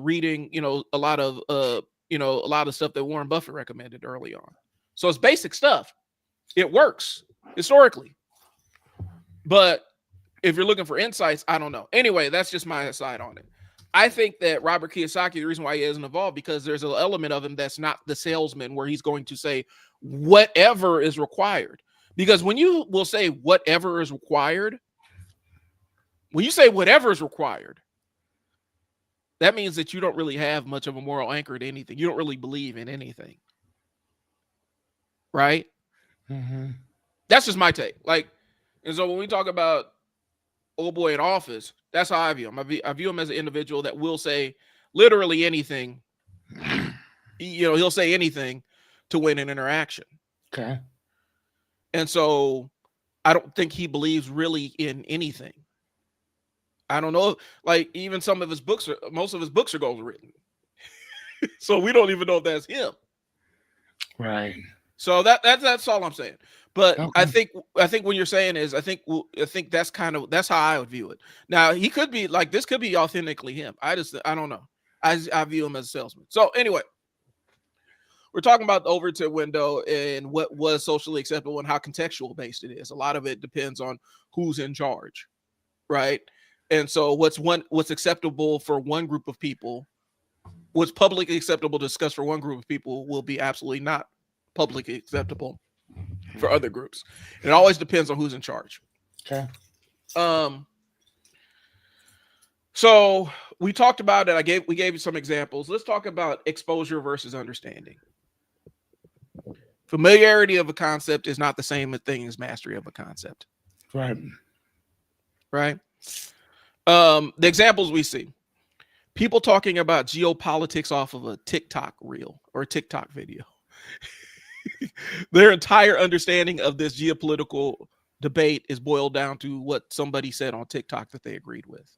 reading, a lot of stuff that Warren Buffett recommended early on. So it's basic stuff. It works historically. But if you're looking for insights, I don't know. Anyway, that's just my aside on it. I think that Robert Kiyosaki, the reason why he isn't involved, because there's an element of him that's not the salesman where he's going to say whatever is required. Because when you will say whatever is required, when you say whatever is required, that means that you don't really have much of a moral anchor to anything. You don't really believe in anything. Right? Mm-hmm. That's just my take. And so when we talk about old boy in office, that's how I view him. I view him as an individual that will say literally anything. He'll say anything to win an interaction. Okay. And so I don't think he believes really in anything. I don't know. Even some of his books, most of his books are gold written. So we don't even know if that's him. Right. So that's all I'm saying. But okay. I think what you're saying is I think that's that's how I would view it. Now he could be this could be authentically him. I don't know. I view him as a salesman. So anyway, we're talking about the Overton window and what was socially acceptable and how contextual based it is. A lot of it depends on who's in charge, right? And so what's acceptable for one group of people, what's publicly acceptable to discuss for one group of people will be absolutely not publicly acceptable for other groups. It always depends on who's in charge. Okay. So we talked about it. We gave you some examples. Let's talk about exposure versus understanding. Familiarity of a concept is not the same thing as mastery of a concept. Right. Right. The examples we see, people talking about geopolitics off of a TikTok reel or a TikTok video. Their entire understanding of this geopolitical debate is boiled down to what somebody said on TikTok that they agreed with.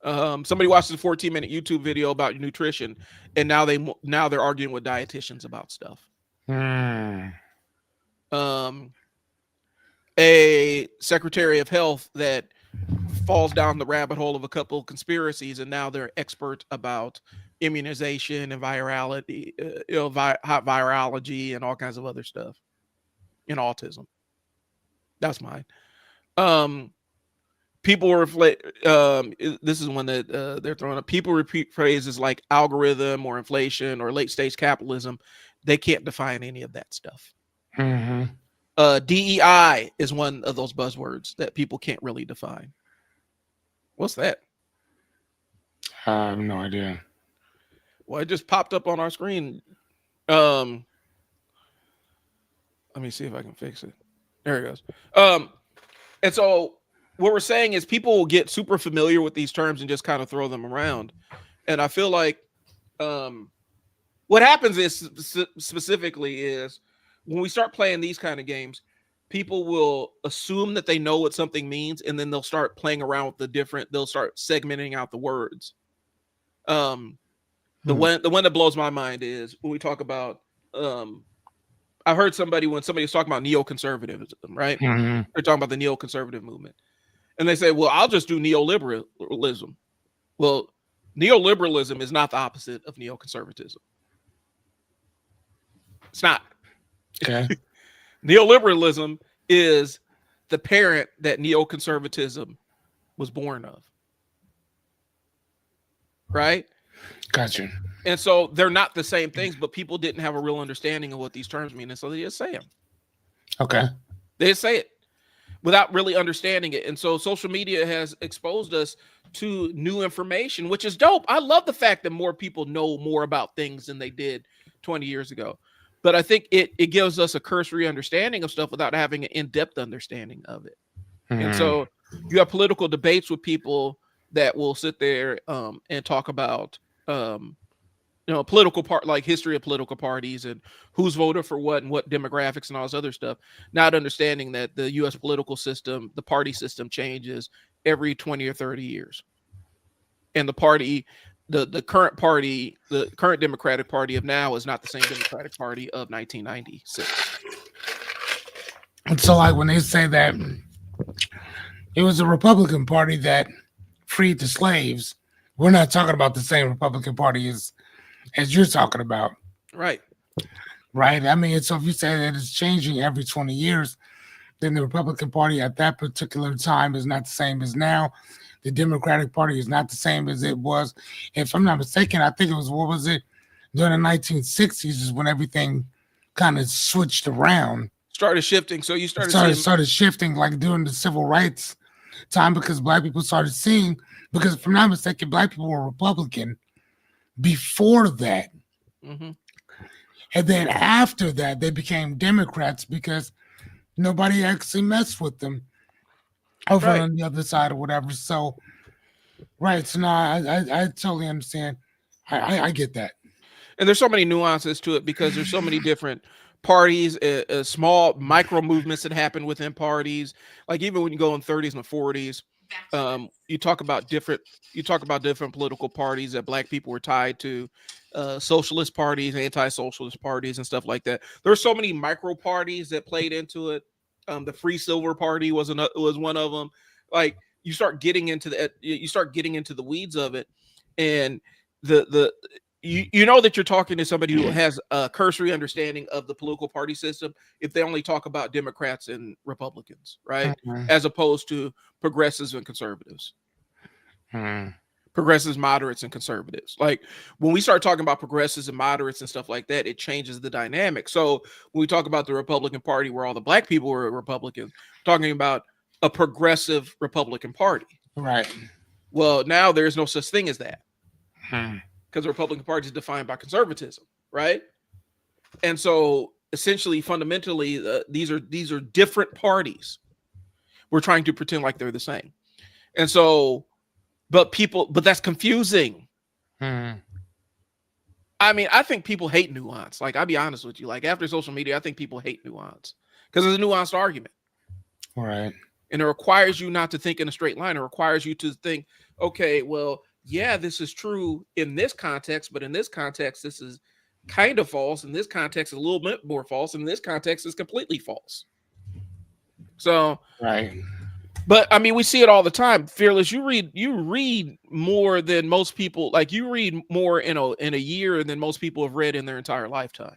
Somebody watches a 14-minute YouTube video about nutrition, and now they're arguing with dietitians about stuff. A secretary of health that falls down the rabbit hole of a couple of conspiracies, and now they're expert about immunization and virality, virology and all kinds of other stuff in autism. That's mine. People reflect. This is one that they're throwing up. People repeat phrases like algorithm or inflation or late stage capitalism. They can't define any of that stuff. Mm-hmm. DEI is one of those buzzwords that people can't really define. What's that? I have no idea. Well, it just popped up on our screen. Let me see if I can fix it. There it goes. And so what we're saying is people will get super familiar with these terms and just kind of throw them around. And I feel like what happens is specifically is when we start playing these kind of games, people will assume that they know what something means, and then they'll start playing around with they'll start segmenting out the words. The one that blows my mind is when we talk about I heard when somebody was talking about neoconservatism, right? Mm-hmm. They're talking about the neoconservative movement. And they say, well, I'll just do neoliberalism. Well, neoliberalism is not the opposite of neoconservatism. It's not. Okay. Neoliberalism is the parent that neoconservatism was born of. Right? Gotcha. And so they're not the same things, but people didn't have a real understanding of what these terms mean. And so they just say them. Okay. They just say it without really understanding it. And so social media has exposed us to new information, which is dope. I love the fact that more people know more about things than they did 20 years ago. But I think it gives us a cursory understanding of stuff without having an in-depth understanding of it. Mm-hmm. And so You have political debates with people that will sit there and talk about political part, like history of political parties and who's voted for what and what demographics and all this other stuff, not understanding that the US political system, the party system changes every 20 or 30 years. And the party, the current party, the current Democratic Party of now is not the same Democratic Party of 1996. And so, like when they say that it was a Republican Party that freed the slaves, we're not talking about the same Republican Party as you're talking about. Right. Right. I mean, so if you say that it's changing every 20 years, then the Republican Party at that particular time is not the same as now. The Democratic Party is not the same as it was. If I'm not mistaken, I think it was, what was it? During the 1960s is when everything kind of switched around. Started shifting. So you started shifting like during the civil rights time, because black people started seeing, because if I'm not mistaken, black people were Republican before that. Mm-hmm. And then after that, they became Democrats because nobody actually messed with them over on the other side or whatever. So, right. So, no, I totally understand. I get that. And there's so many nuances to it because there's so many different parties, small micro movements that happen within parties. Like even when you go in 30s and 40s, you talk about different political parties that black people were tied to, socialist parties, anti-socialist parties, and stuff like that. There were so many micro parties that played into it. The Free Silver Party was one of them. Like you start getting into the weeds of it, and you know that you're talking to somebody who has a cursory understanding of the political party system if they only talk about Democrats and Republicans, right? Mm-hmm. As opposed to progressives and conservatives. Progressives, moderates, and conservatives. Like when we start talking about progressives and moderates and stuff like that, it changes the dynamic. So when we talk about the Republican Party where all the black people were Republicans, talking about a progressive Republican Party. Right. Well, now there's no such thing as that. Because the Republican Party is defined by conservatism, right? And so essentially, fundamentally, these are different parties. We're trying to pretend like they're the same. And so, but that's confusing. I mean, I think people hate nuance. Like, I'll be honest with you. Like, after social media, I think people hate nuance because it's a nuanced argument. Right. And it requires you not to think in a straight line. It requires you to think, okay, well, yeah, this is true in this context, but in this context, this is kind of false. In this context, a little bit more false. In this context, is completely false. So, right. But I mean, we see it all the time. Fearless, you read more than most people. Like you read more in a year than most people have read in their entire lifetime.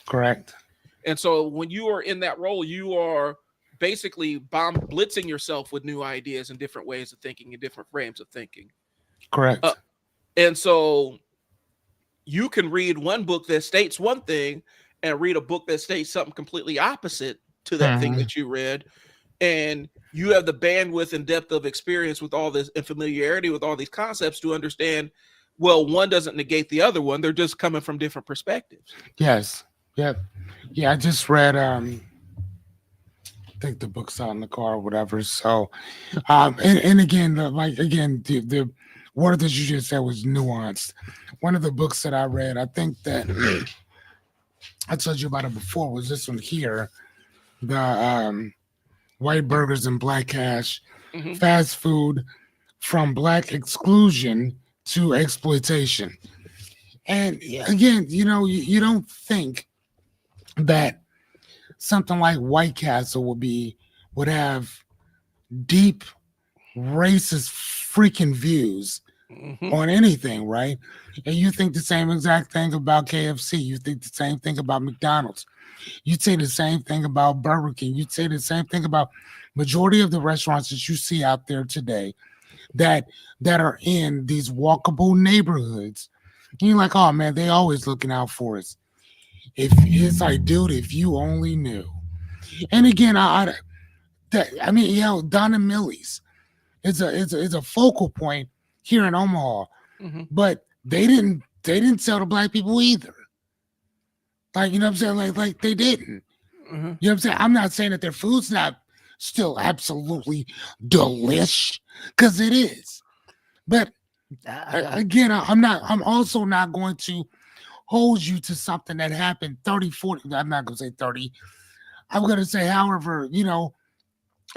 Correct. And so, when you are in that role, you are basically blitzing yourself with new ideas and different ways of thinking and different frames of thinking. Correct. And so you can read one book that states one thing and read a book that states something completely opposite to that thing that you read. And you have the bandwidth and depth of experience with all this and familiarity with all these concepts to understand, well, one doesn't negate the other one. They're just coming from different perspectives. Yes. Yep. Yeah. I just read, I think the book's out in the car or whatever. So, and again, the word that you just said was nuanced. One of the books that I read, I think that I told you about it before, was this one here, the White Burgers and Black Cash, Fast Food from Black Exclusion to Exploitation. And again, you don't think that something like White Castle would have deep racist freaking views on anything, right? And you think the same exact thing about KFC. You think the same thing about McDonald's. You'd say the same thing about Burger King. You'd say the same thing about majority of the restaurants that you see out there today that are in these walkable neighborhoods. And you're like, oh man, they always looking out for us. If it's like, dude, if you only knew. And again, I mean, Donna Millie's is a focal point here in Omaha, but they didn't sell to black people either. Like, you know what I'm saying? Like they didn't. You know what I'm saying? I'm not saying that their food's not still absolutely delish because it is. But again, I'm also not going to hold you to something that happened 30, 40. I'm not going to say 30. I'm going to say, however,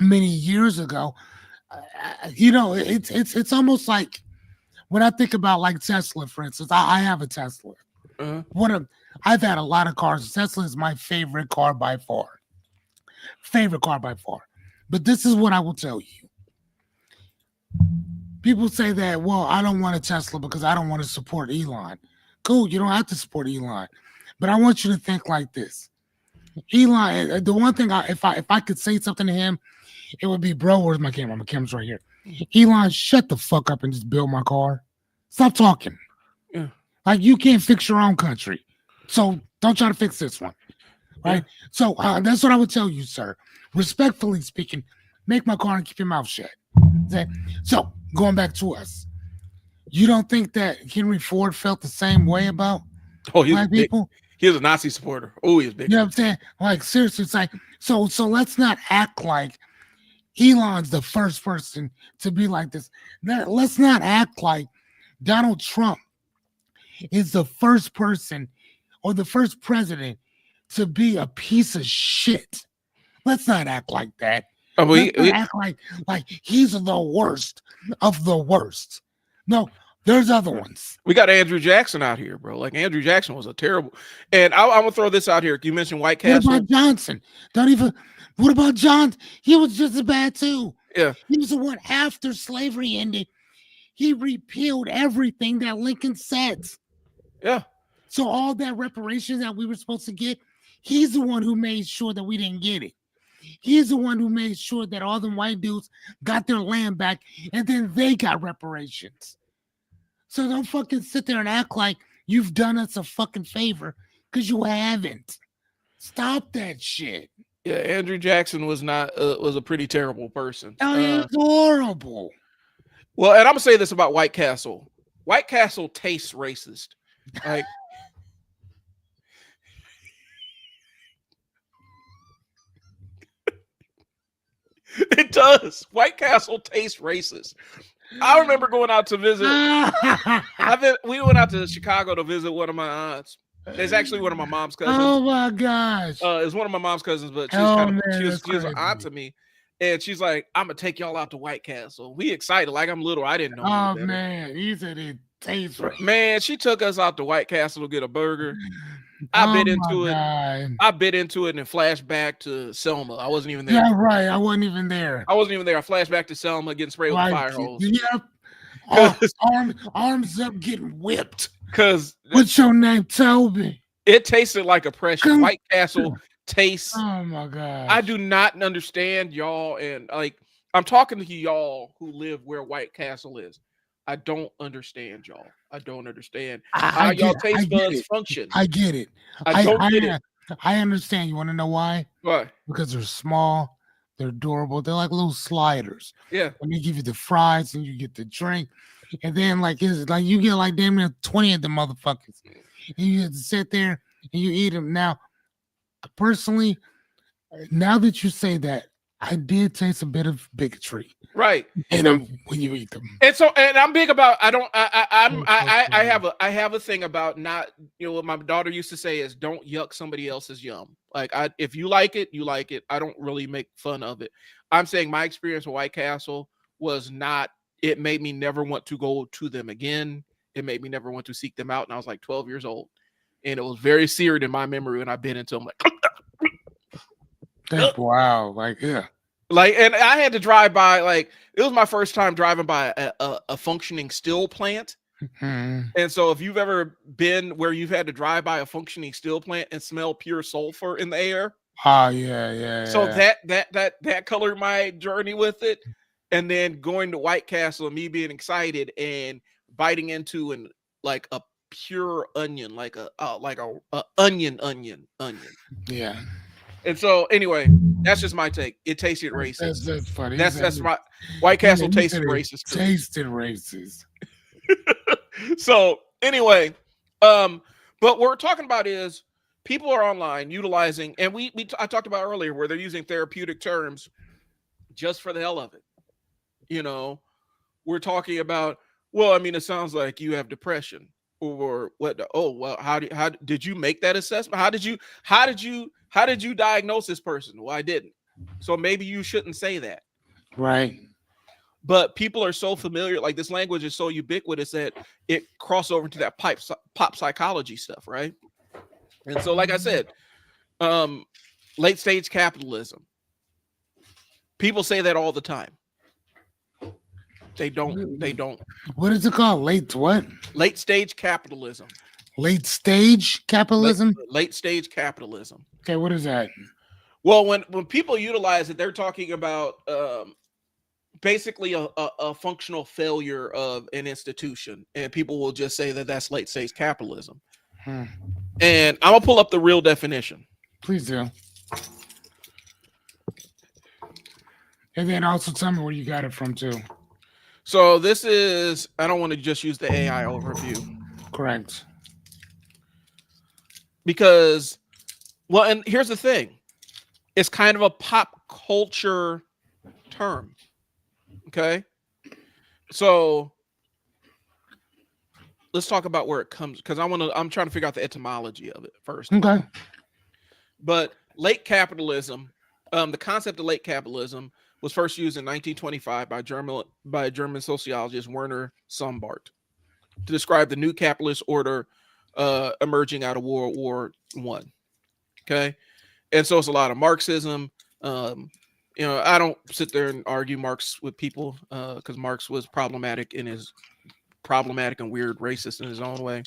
many years ago. It's almost like when I think about like Tesla, for instance. I have a Tesla. Uh-huh. One of I've had a lot of cars. Tesla is my favorite car by far. Favorite car by far. But this is what I will tell you. People say that, well, I don't want a Tesla because I don't want to support Elon. Cool, you don't have to support Elon. But I want you to think like this. Elon, the one thing if I could say something to him, it would be, bro, where's my camera? My camera's right here. Elon, shut the fuck up and just build my car. Stop talking. Yeah. Like, you can't fix your own country. So don't try to fix this one. Right? Yeah. So that's what I would tell you, sir. Respectfully speaking, make my car and keep your mouth shut. Okay? So going back to us, you don't think that Henry Ford felt the same way about black people? He was a Nazi supporter. Oh, he's big. You know what I'm saying? Like, seriously, it's like, so let's not act like Elon's the first person to be like this. Let's not act like Donald Trump is the first person or the first president to be a piece of shit. Let's not act like that. Let's not act like he's the worst of the worst. No, there's other ones. We got Andrew Jackson out here, bro. Like, Andrew Jackson was a terrible. And I'm gonna throw this out here. You mentioned White Castle. What about Johnson? What about Johnson? He was just as bad too. Yeah. He was the one after slavery ended. He repealed everything that Lincoln said. Yeah. So all that reparations that we were supposed to get, he's the one who made sure that we didn't get it. He's the one who made sure that all them white dudes got their land back, and then they got reparations. So don't fucking sit there and act like you've done us a fucking favor, because you haven't. Stop that shit. Yeah, Andrew Jackson was a pretty terrible person. Oh, yeah, it's horrible. Well, and I'm gonna say this about White Castle. White Castle tastes racist. Like, it does. White Castle tastes racist. I remember going out to visit. We went out to Chicago to visit one of my aunts. It's actually one of my mom's cousins. Oh my gosh! It's one of my mom's cousins, but she's she was an aunt to me, and she's like, "I'm gonna take y'all out to White Castle." We excited, like I'm little. I didn't know. Oh man, you said it tastes right. Man, she took us out to White Castle to get a burger. I bit into it and flashed back to Selma. I wasn't even there. Yeah, right. I wasn't even there. I flashed back to Selma getting sprayed with fire hose. Yep. Arms up, getting whipped. Because what's your name, Toby? It tasted like oppression. White Castle tastes. Oh my god! I do not understand y'all, and like I'm talking to y'all who live where White Castle is. I don't understand y'all. I don't understand how y'all taste buds function. I get it. I don't get it. I understand. You want to know why? Why? Because they're small, they're adorable, they're like little sliders. Yeah. When they give you the fries and you get the drink, and then like it's like you get like damn near 20 of the motherfuckers, and you have to sit there and you eat them. Now, personally, now that you say that, I did taste a bit of bigotry. Right. And when you eat them. And so, and I'm big about, I have a thing about not, what my daughter used to say is don't yuck somebody else's yum. Like if you like it, you like it. I don't really make fun of it. I'm saying my experience with White Castle was not, it made me never want to go to them again. It made me never want to seek them out. And I was like 12 years old. And it was very seared in my memory when I bit into them like, wow, like yeah. Like, and I had to drive by, like, it was my first time driving by a functioning steel plant. Mm-hmm. And so if you've ever been where you've had to drive by a functioning steel plant and smell pure sulfur in the air. Oh, yeah. So that colored my journey with it. And then going to White Castle and me being excited and biting into like a pure onion, like a onion. Yeah. And so anyway, that's just my take. It tasted racist. That's funny. That's my White Castle tasted racist. Tasted racist. So anyway, but what we're talking about is people are online utilizing, and I talked about earlier where they're using therapeutic terms just for the hell of it. You know, we're talking about, well, I mean, it sounds like you have depression or what? Oh, well, how did you make that assessment? How did you diagnose this person? Well, I didn't. So maybe you shouldn't say that. Right. But people are so familiar, like this language is so ubiquitous that it crosses over into that pop psychology stuff, right? And so, like I said, um, late stage capitalism. People say that all the time. They don't. They don't. What is it called? Late what? Late stage capitalism. Late stage Late, capitalism? late stage capitalism. Okay, what is that? Well, when people utilize it, they're talking about basically a functional failure of an institution, and people will just say that that's late stage capitalism. Hmm. And I'm gonna pull up the real definition. Please do. And then also tell me where you got it from too. So this is, I don't want to just use the AI overview Correct. because, well, and here's the thing. It's kind of a pop culture term. Okay. So let's talk about where it comes, because I'm trying to figure out the etymology of it first. Okay. But late capitalism, the concept of late capitalism was first used in 1925 by German sociologist Werner Sombart to describe the new capitalist order emerging out of World War One. Okay, and so it's a lot of Marxism. I don't sit there and argue Marx with people because Marx was problematic and weird racist in his own way.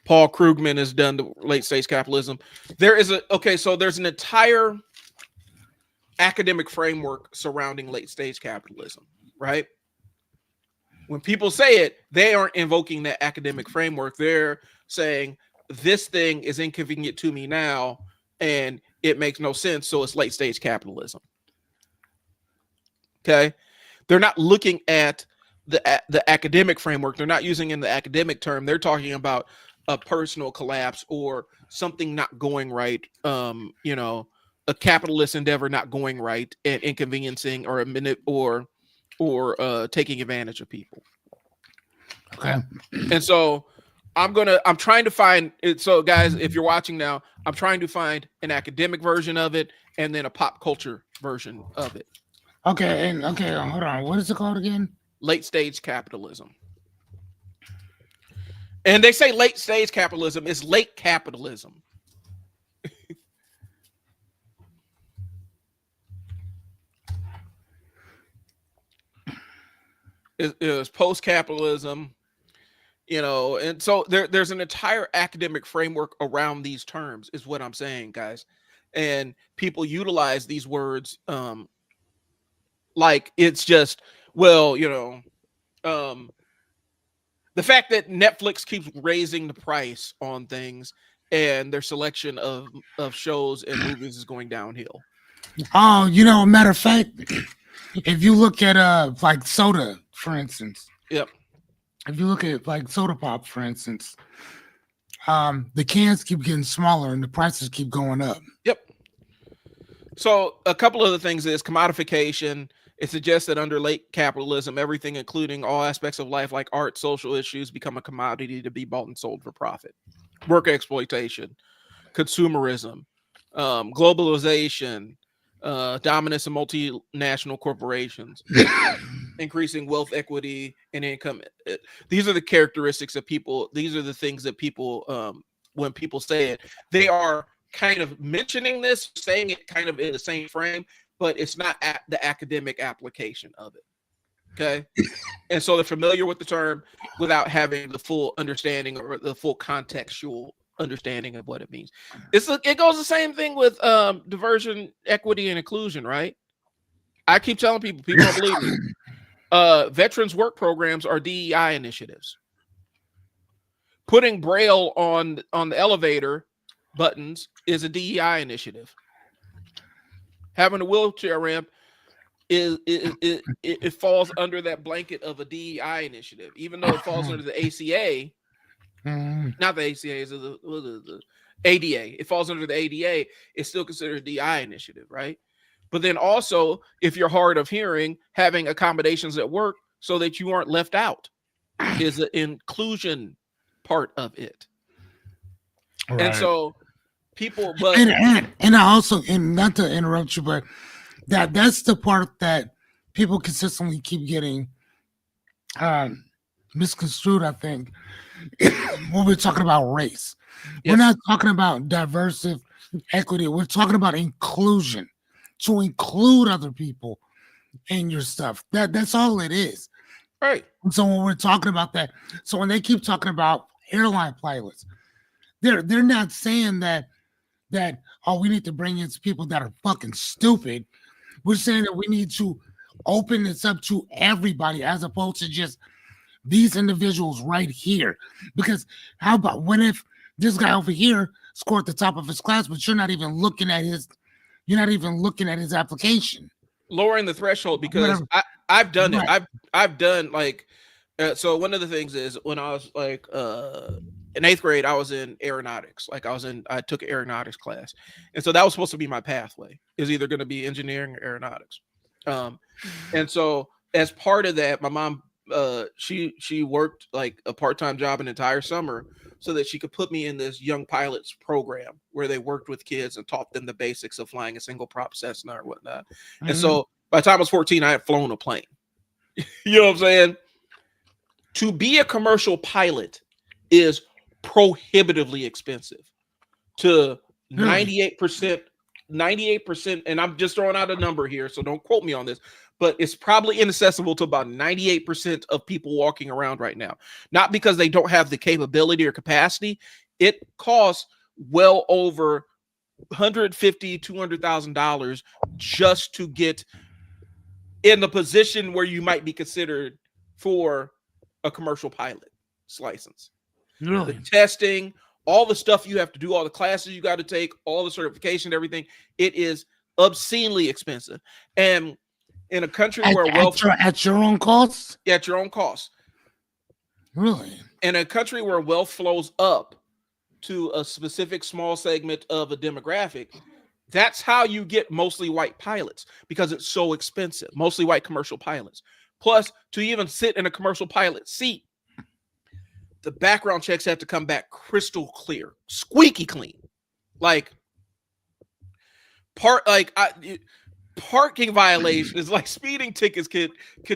Paul Krugman has done the late stage capitalism. There's an entire academic framework surrounding late stage capitalism, right? When people say it, they aren't invoking that academic framework. They're saying this thing is inconvenient to me now and it makes no sense, so it's late stage capitalism. Okay? They're not looking at the academic framework. They're not using in the academic term. They're talking about a personal collapse or something not going right, a capitalist endeavor not going right and inconveniencing or a minute or taking advantage of people. Okay. And so I'm trying to find it. So guys, if you're watching now, I'm trying to find an academic version of it and then a pop culture version of it. Okay. And hold on. What is it called again? Late stage capitalism. And they say late stage capitalism is late capitalism. Is post-capitalism, and so there's an entire academic framework around these terms, is what I'm saying, guys. And people utilize these words like it's just, well, the fact that Netflix keeps raising the price on things and their selection of shows and movies is going downhill. Oh, matter of fact, if you look at like soda, for instance. Yep. If you look at like soda pop, for instance, the cans keep getting smaller and the prices keep going up. Yep. So a couple of the things is commodification. It suggests that under late capitalism, everything, including all aspects of life like art, social issues, become a commodity to be bought and sold for profit. Work exploitation, consumerism, globalization, dominance of multinational corporations, increasing wealth, equity, and income. These are the characteristics of people. These are the things that people, when people say it, they are kind of mentioning this, saying it kind of in the same frame, but it's not the academic application of it. Okay. And so they're familiar with the term without having the full understanding or the full contextual understanding of what it means. It goes the same thing with diversion, equity, and inclusion, right? I keep telling people don't believe me. Veterans work programs are DEI initiatives. Putting Braille on the elevator buttons is a DEI initiative. Having a wheelchair ramp it falls under that blanket of a DEI initiative, even though it falls under the ACA. Not the ACA, is the ADA. It falls under the ADA. It's still considered a DI initiative, right? But then also, if you're hard of hearing, having accommodations at work so that you aren't left out is an inclusion part of it. And Right. so people, but And I also, and not to interrupt you, but that's the part that people consistently keep getting um, misconstrued. I think when we're talking about race, we're yes, not talking about diversity, equity. We're talking about inclusion, to include other people in your stuff. That's all it is. right. And so when we're talking about that, so when they keep talking about airline pilots, they're not saying that oh, we need to bring in people that are fucking stupid. We're saying that we need to open this up to everybody as opposed to just these individuals right here. Because how about when if this guy over here scored the top of his class, but you're not even looking at his application. Lowering the threshold, because Whatever. I've done it. Right. I've done like so one of the things is when I was like in eighth grade, I was in aeronautics. Like I took an aeronautics class, and so that was supposed to be my pathway. Is either going to be engineering or aeronautics. Um, and so as part of that, my mom she worked like a part-time job an entire summer so that she could put me in this young pilots program where they worked with kids and taught them the basics of flying a single prop Cessna or whatnot. And Mhm. so by the time I was 14, I had flown a plane. You know what I'm saying? To be a commercial pilot is prohibitively expensive. To Really? 98%, 98%, and I'm just throwing out a number here, so don't quote me on this, but it's probably inaccessible to about 98% of people walking around right now. Not because they don't have the capability or capacity. It costs well over 150, $200,000 just to get in the position where you might be considered for a commercial pilot's license. The Really? testing, all the stuff you have to do, all the classes you got to take, all the certification, everything, it is obscenely expensive. And in a country where wealth At your own cost? at your own cost, Really? in a country where wealth flows up to a specific small segment of a demographic, that's how you get mostly white pilots because it's so expensive. Mostly white commercial pilots. Plus, to even sit in a commercial pilot seat, the background checks have to come back crystal clear, squeaky clean. Like parking violations, like speeding tickets could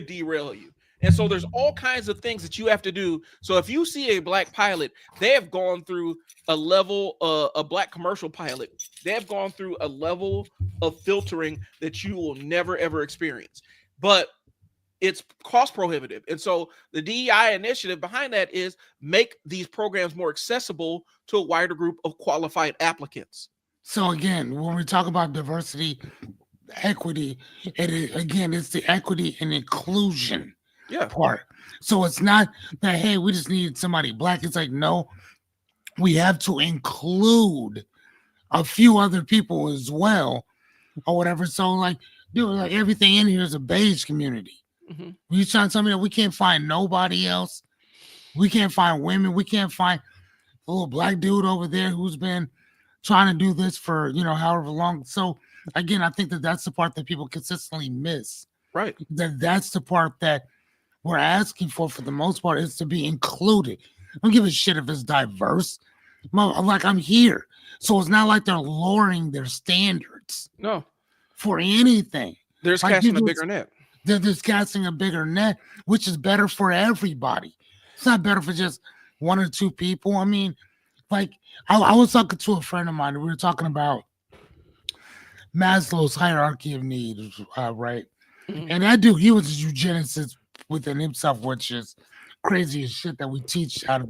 derail you. And so there's all kinds of things that you have to do. So if you see a black pilot, they have gone through a level, a black commercial pilot, they have gone through a level of filtering that you will never ever experience. But it's cost prohibitive. And so the DEI initiative behind that is make these programs more accessible to a wider group of qualified applicants. So again, when we talk about diversity, equity, again, it's the equity and inclusion Yeah. part. So it's not that hey, we just need somebody black. It's like no, we have to include a few other people as well, or whatever. So like, dude, like everything in here is a beige community. Mm-hmm. You trying to tell me that we can't find nobody else? We can't find women. We can't find a little black dude over there who's been trying to do this for however long. So again, I think that that's the part that people consistently miss. Right. That's the part that we're asking for the most part is to be included. I don't give a shit if it's diverse. Like I'm here, so it's not like they're lowering their standards No, for anything. there's Like casting a bigger net. they're just casting a bigger net, which is better for everybody. It's not better for just one or two people. I mean, like I was talking to a friend of mine. We were talking about Maslow's hierarchy of needs, right? Mhm. And that dude, he was a eugenicist within himself, which is crazy as shit that we teach how to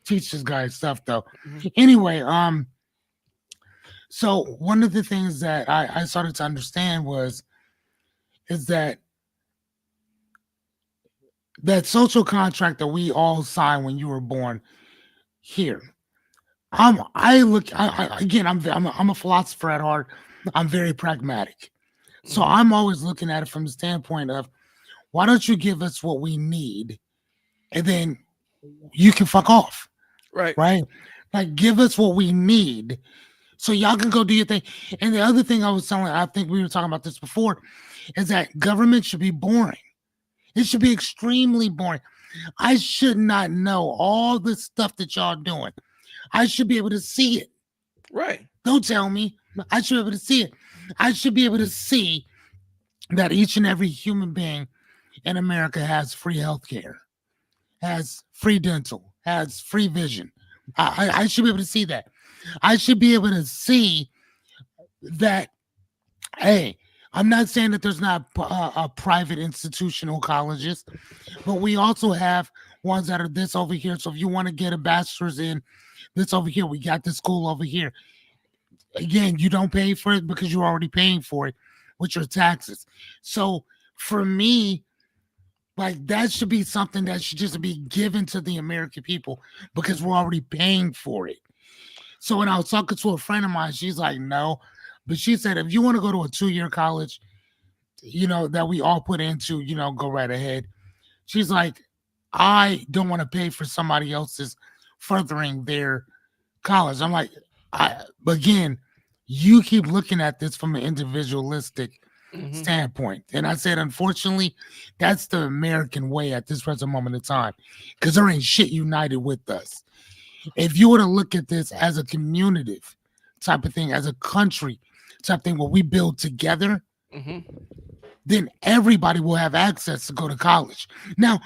teach this guy stuff, though. Mhm. Anyway, so one of the things that I started to understand is that social contract that we all sign when you were born here. Again, I'm a philosopher at heart. I'm very pragmatic. So Mhm. I'm always looking at it from the standpoint of why don't you give us what we need and then you can fuck off, Right. right? Like give us what we need So y'all can go do your thing. And the other thing I was telling, I think we were talking about this before, is that government should be boring. It should be extremely boring. I should not know all the stuff that y'all doing. I should be able to see it. Right. Don't tell me. I should be able to see it. I should be able to see that each and every human being in America has free health care, has free dental, has free vision. I should be able to see that. I should be able to see that, hey, I'm not saying that there's not private institutional colleges, but we also have ones that are this over here. So if you want to get a bachelor's in this over here, we got this school over here. Again, you don't pay for it because you're already paying for it with your taxes. So for me, like that should be something that should just be given to the American people because we're already paying for it. So when I was talking to a friend of mine, she's like, no. But she said, if you want to go to a 2-year college, that we all put into, go right ahead. She's like, I don't want to pay for somebody else's furthering their college. I'm like, again, you keep looking at this from an individualistic Mm-hmm. standpoint. And I said, unfortunately, that's the American way at this present moment in time because there ain't shit united with us. If you were to look at this as a community type of thing, as a country type thing, where we build together, Mm-hmm. then everybody will have access to go to college. Now,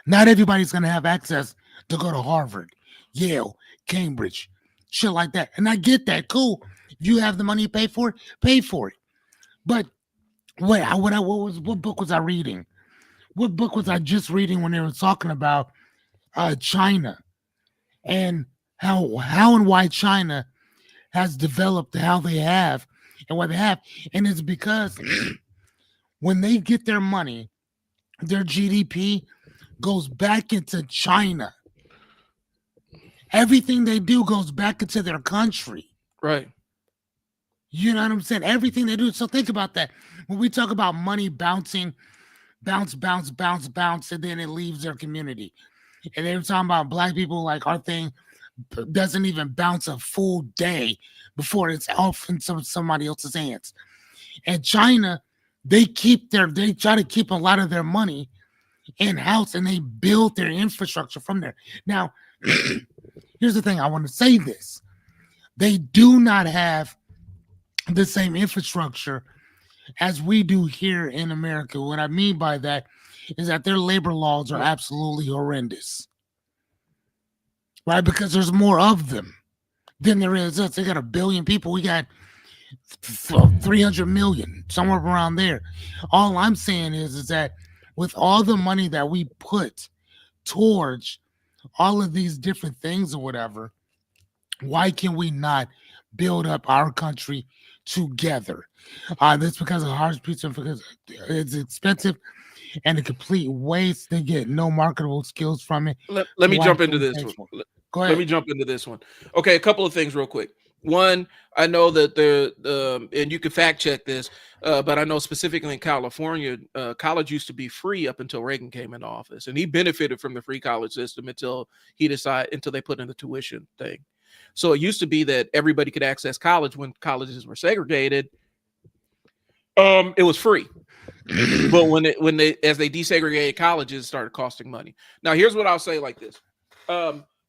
not everybody's going to have access to go to Harvard, Yale, Cambridge, shit like that. And I get that. Cool. If you have the money to pay for it, pay for it. But what book was I reading? What book was I just reading when they were talking about China and how and why China has developed how they have and what they have? And it's because when they get their money, their GDP goes back into China. Everything they do goes back into their country. Right. You know what I'm saying? Everything they do. So think about that. When we talk about money bouncing, bounce, bounce, bounce, bounce, and then it leaves their community. And they were talking about black people, like our thing doesn't even bounce a full day before it's off in somebody else's hands. And China, they try to keep a lot of their money in house and they build their infrastructure from there. Now, here's the thing. I want to say this. They do not have the same infrastructure as we do here in America. What I mean by that is that their labor laws are absolutely horrendous, right? Because there's more of them than there is us. They got 1 billion people. We got 300 million, somewhere around there. All I'm saying is that with all the money that we put towards all of these different things or whatever, why can we not build up our country together? That's because of harsh pizza, because it's expensive and a complete waste. They get no marketable skills from it. Let me Why jump can into we this pay one. for it? Go Let me ahead. jump into this one. Okay, a couple of things real quick. One, I know that and you can fact check this, but I know specifically in California, college used to be free up until Reagan came into office, and he benefited from the free college system until they put in the tuition thing. So it used to be that everybody could access college when colleges were segregated. It was free, but as they desegregated colleges, it started costing money. Now, here's what I'll say like this: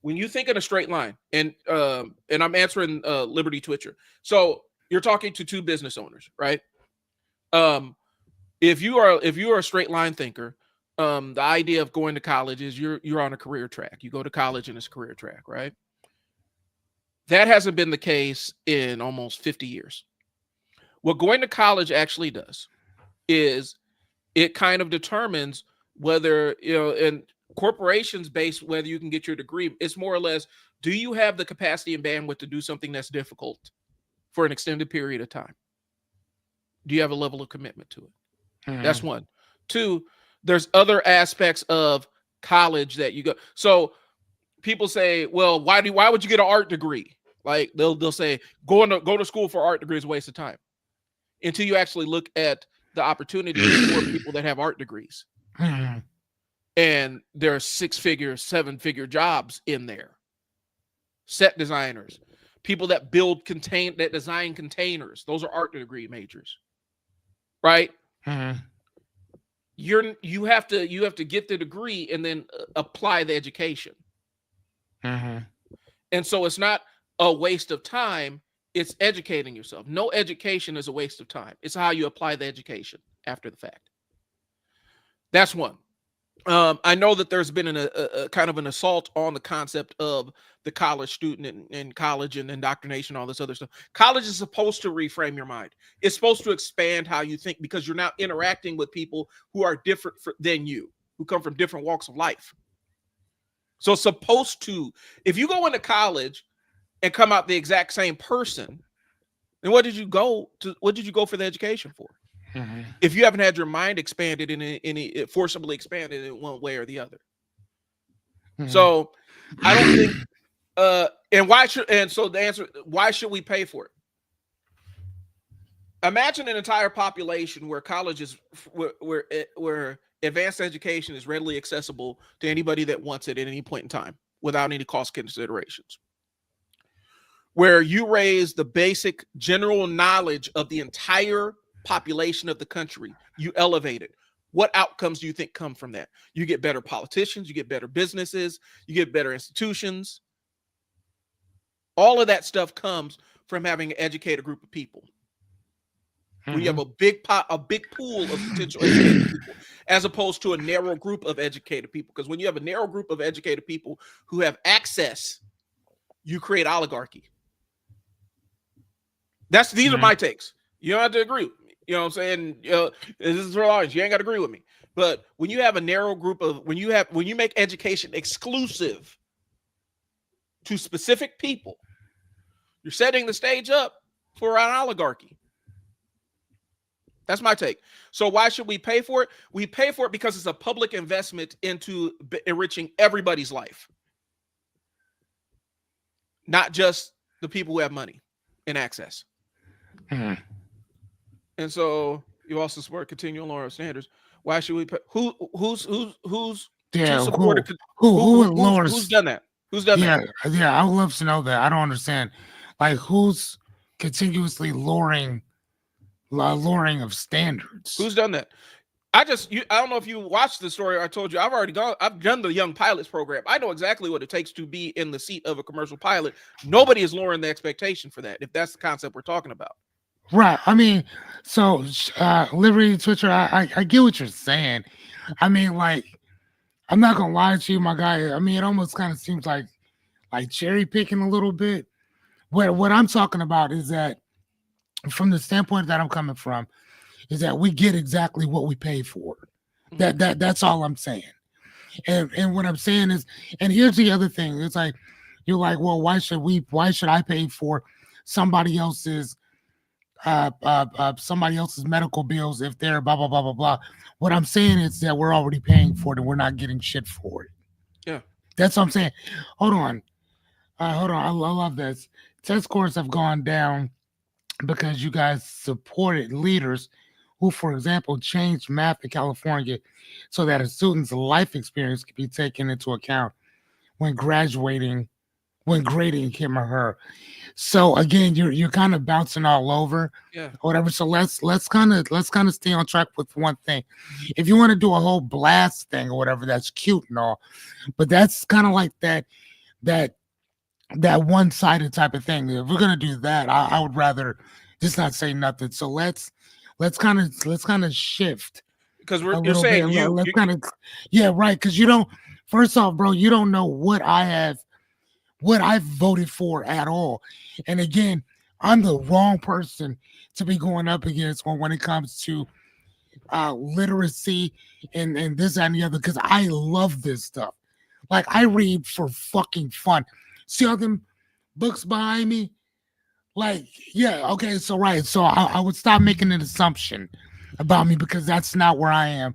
when you think in a straight line, and I'm answering Liberty Twitcher, so you're talking to two business owners, right? Um, if you are a straight line thinker, the idea of going to college is you're on a career track. You go to college and it's a career track, right? That hasn't been the case in almost 50 years. What going to college actually does is it kind of determines whether, and corporations base whether you can get your degree. It's more or less, do you have the capacity and bandwidth to do something that's difficult for an extended period of time? Do you have a level of commitment to it? That's one. Two, there's other aspects of college that you go. So people say, well, why would you get an art degree? Like they'll say go to school for art degree is a waste of time, until you actually look at the opportunities for people that have art degrees. And there are 6-figure, 7-figure jobs in there. Set designers, people that that design containers. Those are art degree majors, right? Mm-hmm. You have to get the degree and then apply the education. Mm-hmm. And so it's not a waste of time, it's educating yourself. No education is a waste of time. It's how you apply the education after the fact. That's one. I know that there's been a kind of an assault on the concept of the college student and college and indoctrination, all this other stuff. College is supposed to reframe your mind. It's supposed to expand how you think because you're now interacting with people who are different than you, who come from different walks of life. So it's supposed to, if you go into college and come out the exact same person, then what did you go for the education for? Mm-hmm. If you haven't had your mind expanded in any forcibly expanded in one way or the other. Mm-hmm. So I don't think so the answer, why should we pay for it? Imagine an entire population where college is where advanced education is readily accessible to anybody that wants it at any point in time without any cost considerations. Where you raise the basic general knowledge of the entire population of the country, you elevate it. What outcomes do you think come from that? You get better politicians, you get better businesses, you get better institutions. All of that stuff comes from having an educated group of people. Mm-hmm. We have a big pool of potential educated people, as opposed to a narrow group of educated people. Because when you have a narrow group of educated people who have access, you create oligarchy. These are my takes. You don't have to agree with me. You know what I'm saying? This is real honest. You ain't got to agree with me. But when you have a narrow group of when you make education exclusive to specific people, you're setting the stage up for an oligarchy. That's my take. So why should we pay for it? We pay for it because it's a public investment into enriching everybody's life, not just the people who have money and access. Mm-hmm. And so you also support continual lower standards. Why should we pay? Who's supported? Who's done that? Who's done that? Yeah, I would love to know that. I don't understand. Like, who's continuously lowering of standards? Who's done that? I don't know if you watched the story. I told you I've done the young pilots program. I know exactly what it takes to be in the seat of a commercial pilot. Nobody is lowering the expectation for that, if that's the concept we're talking about. Right. I mean, so Liberty Twitcher, I get what you're saying. I mean, like, I'm not gonna lie to you, my guy. I mean, it almost kind of seems like cherry picking a little bit. What I'm talking about is that, from the standpoint that I'm coming from, is that we get exactly what we pay for. That's all I'm saying. And what I'm saying is, and here's the other thing. It's like, you're like, well, why should I pay for somebody else's medical bills if they're blah blah blah blah blah? What I'm saying is that we're already paying for it and we're not getting shit for it. Yeah, that's what I'm saying. Hold on. I love this. Test scores have gone down because you guys supported leaders who, for example, changed math in California so that a student's life experience can be taken into account when grading him or her. So again, you're kind of bouncing all over, whatever. So let's kind of stay on track with one thing. If you want to do a whole blast thing or whatever, that's cute and all, but that's kind of like that one-sided type of thing. If we're gonna do that, I would rather just not say nothing. So let's kind of shift, because you're saying right, because you don't. First off, bro, you don't know what I've voted for at all. And again, I'm the wrong person to be going up against when it comes to literacy and this and the other, because I love this stuff. Like, I read for fucking fun. See all them books behind me? Like, yeah, okay, so right. So I would stop making an assumption about me, because that's not where I am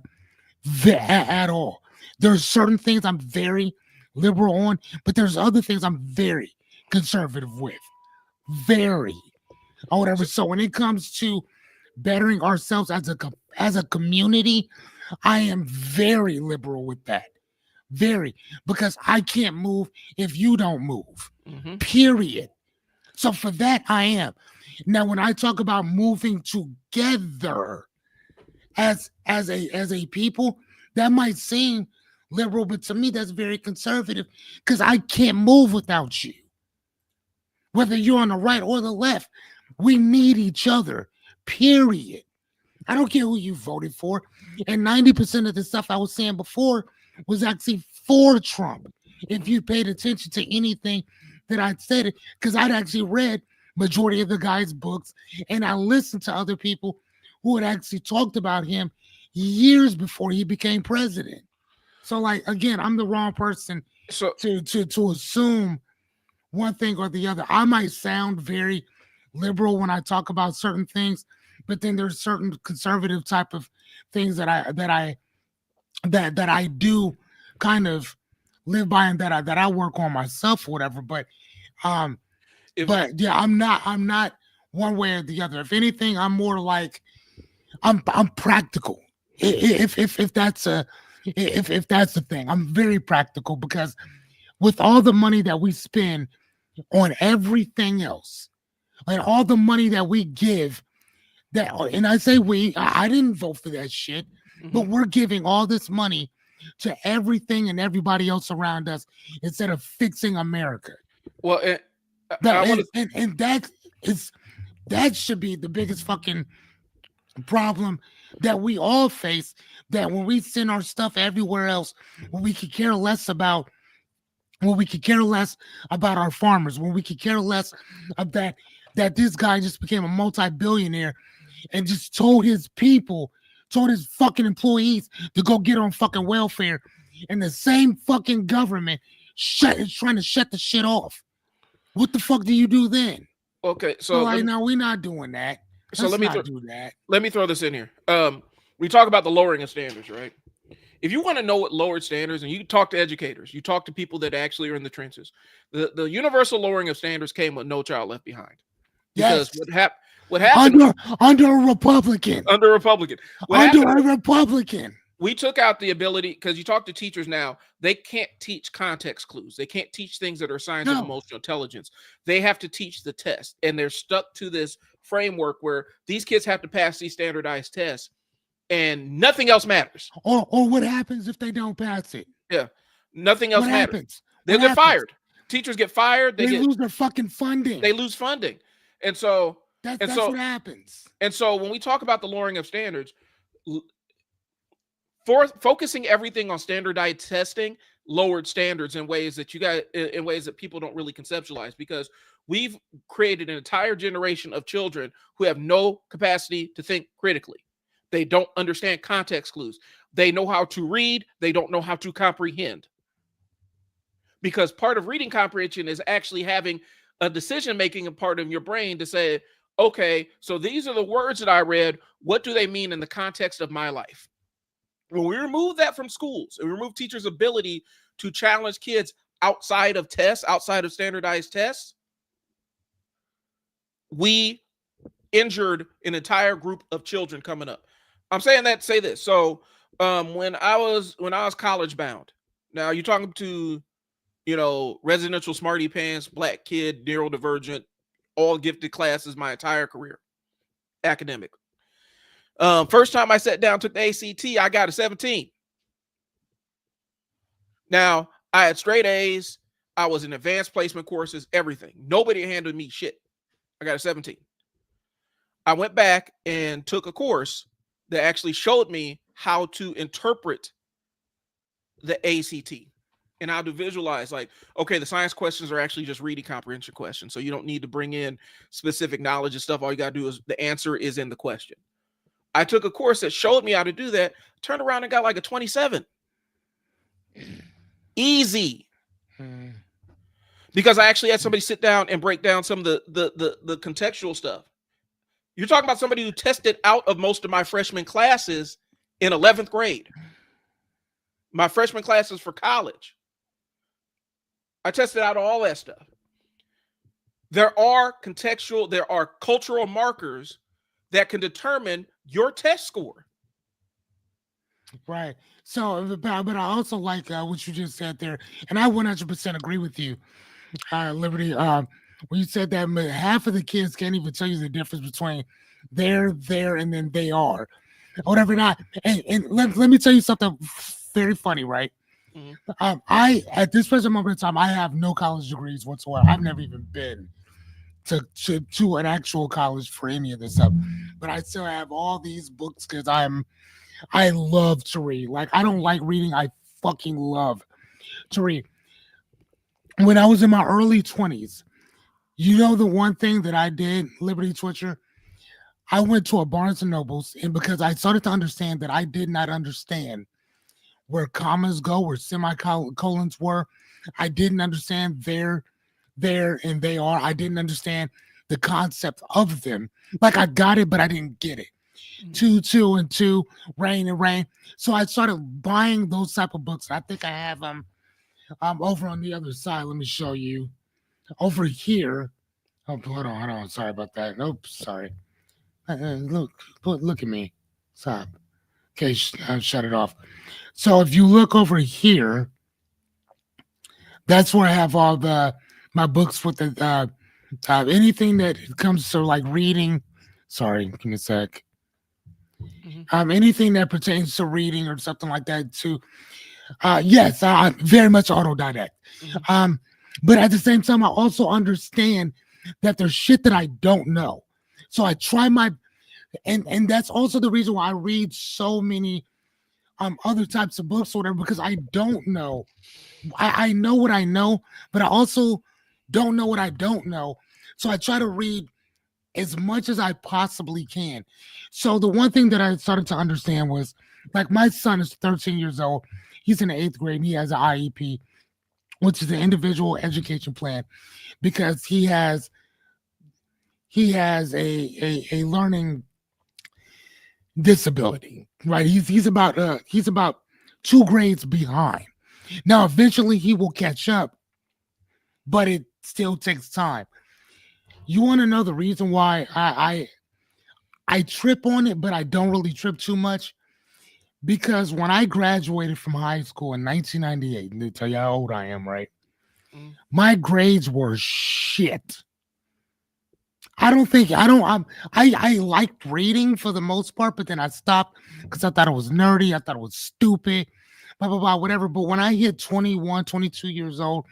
at all. There's certain things I'm very liberal on, but there's other things I'm very conservative with. Very. Or whatever. So when it comes to bettering ourselves as a community, I am very liberal with that. Very. Because I can't move if you don't move. Mm-hmm. Period. So for that, I am. Now, when I talk about moving together as a people, that might seem liberal, but to me, that's very conservative because I can't move without you. Whether you're on the right or the left, we need each other. Period. I don't care who you voted for. And 90% of the stuff I was saying before was actually for Trump. If you paid attention to anything that I'd said, because I'd actually read majority of the guy's books and I listened to other people who had actually talked about him years before he became president. So, like, again, I'm the wrong person So to assume one thing or the other. I might sound very liberal when I talk about certain things, but then there's certain conservative type of things that I do kind of live by and that I work on myself or whatever. Um if but yeah, I'm not one way or the other. If anything, I'm more like I'm practical. If that's a if that's the thing, I'm very practical because with all the money that we spend on everything else and all the money that we give that and I say I didn't vote for that shit, but mhm. we're giving all this money to everything and everybody else around us instead of fixing America. Well, I That want to. and that is that should be the biggest fucking problem that we all face. That when we send our stuff everywhere else, when we could care less about when we could care less about our farmers, when we could care less of that this guy just became a multi-billionaire and just told his fucking employees to go get on fucking welfare, and the same fucking government is trying to shut the shit off. What the fuck do you do then? Okay, So like, no, we're not doing that. so Let's let me not do that. let me throw this in here. We talk about the lowering of standards, right? If you want to know what lowered standards, and you talk to educators, you talk to people that actually are in the trenches, the universal lowering of standards came with No Child Left Behind, because Yes, what happened under a Republican, under Republican, what under happened a Republican. we took out the ability, because you talk to teachers now, they can't teach context clues. They can't teach things that are signs of No, emotional intelligence. They have to teach the test. And they're stuck to this framework where these kids have to pass these standardized tests and nothing else matters. or what happens if they don't pass it? Yeah. Nothing else What matters. happens? They'll What get happens? fired. Teachers get fired. They lose their fucking funding. They lose funding. And so That's and that's so what happens. and so when we talk about the lowering of standards, focusing everything on standardized testing lowered standards in ways that in ways that people don't really conceptualize, because we've created an entire generation of children who have no capacity to think critically. They don't understand context clues. They know how to read, they don't know how to comprehend, because part of reading comprehension is actually having a decision making part of your brain to say, okay, so these are the words that I read, what do they mean in the context of my life? When we remove that from schools and remove teachers' ability to challenge kids outside of tests, outside of standardized tests, we injured an entire group of children coming up. I'm saying that to say this. So when I was college bound, now you're talking to, residential smarty pants, black kid, neurodivergent, all gifted classes my entire career, academic. First time I sat down, took the ACT, I got a 17. Now, I had straight A's. I was in advanced placement courses, everything. Nobody handled me shit. I got a 17. I went back and took a course that actually showed me how to interpret the ACT and how to visualize, like, okay, the science questions are actually just reading comprehension questions. So you don't need to bring in specific knowledge and stuff. All you got to do is the answer is in the question. I took a course that showed me how to do that, turned around and got like a 27. Easy. Because I actually had somebody sit down and break down some of the contextual stuff. You're talking about somebody who tested out of most of my freshman classes in 11th grade. My freshman classes for college. I tested out all that stuff. There are cultural markers that can determine your test score. Right. So, but I also like what you just said there, and I 100% agree with you, Liberty. when you said that half of the kids can't even tell you the difference between there, and then they are, or whatever. Not, and let me tell you something very funny, right? Mhm. I at this present moment in time, I have no college degrees whatsoever. I've never even been to an actual college for any of this stuff, but I still have all these books because I love to read. Like I don't like reading. I fucking love to read. When I was in my early 20s, you know the one thing that I did, Liberty Twitcher, I went to a Barnes and Nobles, and because I started to understand that I did not understand where commas go, where semicolons were, I didn't understand there, and they are. I didn't understand the concept of them. Like I got it, but I didn't get it. Mhm. Two, and two, rain and rain. So I started buying those type of books. I think I have them over on the other side. Let me show you. Over here. Oh, hold on. Sorry about that. Nope, sorry. Look, look at me. Stop. Okay, shut it off. So if you look over here, that's where I have all the my books with the anything that comes to like reading. Sorry, give me a sec. Mhm. Anything that pertains to reading or something like that. To yes, very much autodidact. Mhm. Um, but at the same time, I also understand that there's shit that I don't know. So I try my and that's also the reason why I read so many other types of books or whatever because I don't know. I know what I know, but I also don't know what I don't know. So I try to read as much as I possibly can. So the one thing that I started to understand was like my son is 13 years old. He's in the eighth grade and he has an IEP, which is an individual education plan, because he has a learning disability. Right. He's about 2 grades behind. Now eventually he will catch up, but it still takes time. You want to know the reason why I trip on it, but I don't really trip too much? Because when I graduated from high school in 1998, and to tell you how old I am, right? Mhm. My grades were shit. I don't think I liked reading for the most part, but then I stopped because I thought it was nerdy. I thought it was stupid, blah blah blah, whatever. But when I hit 21, 22 years old,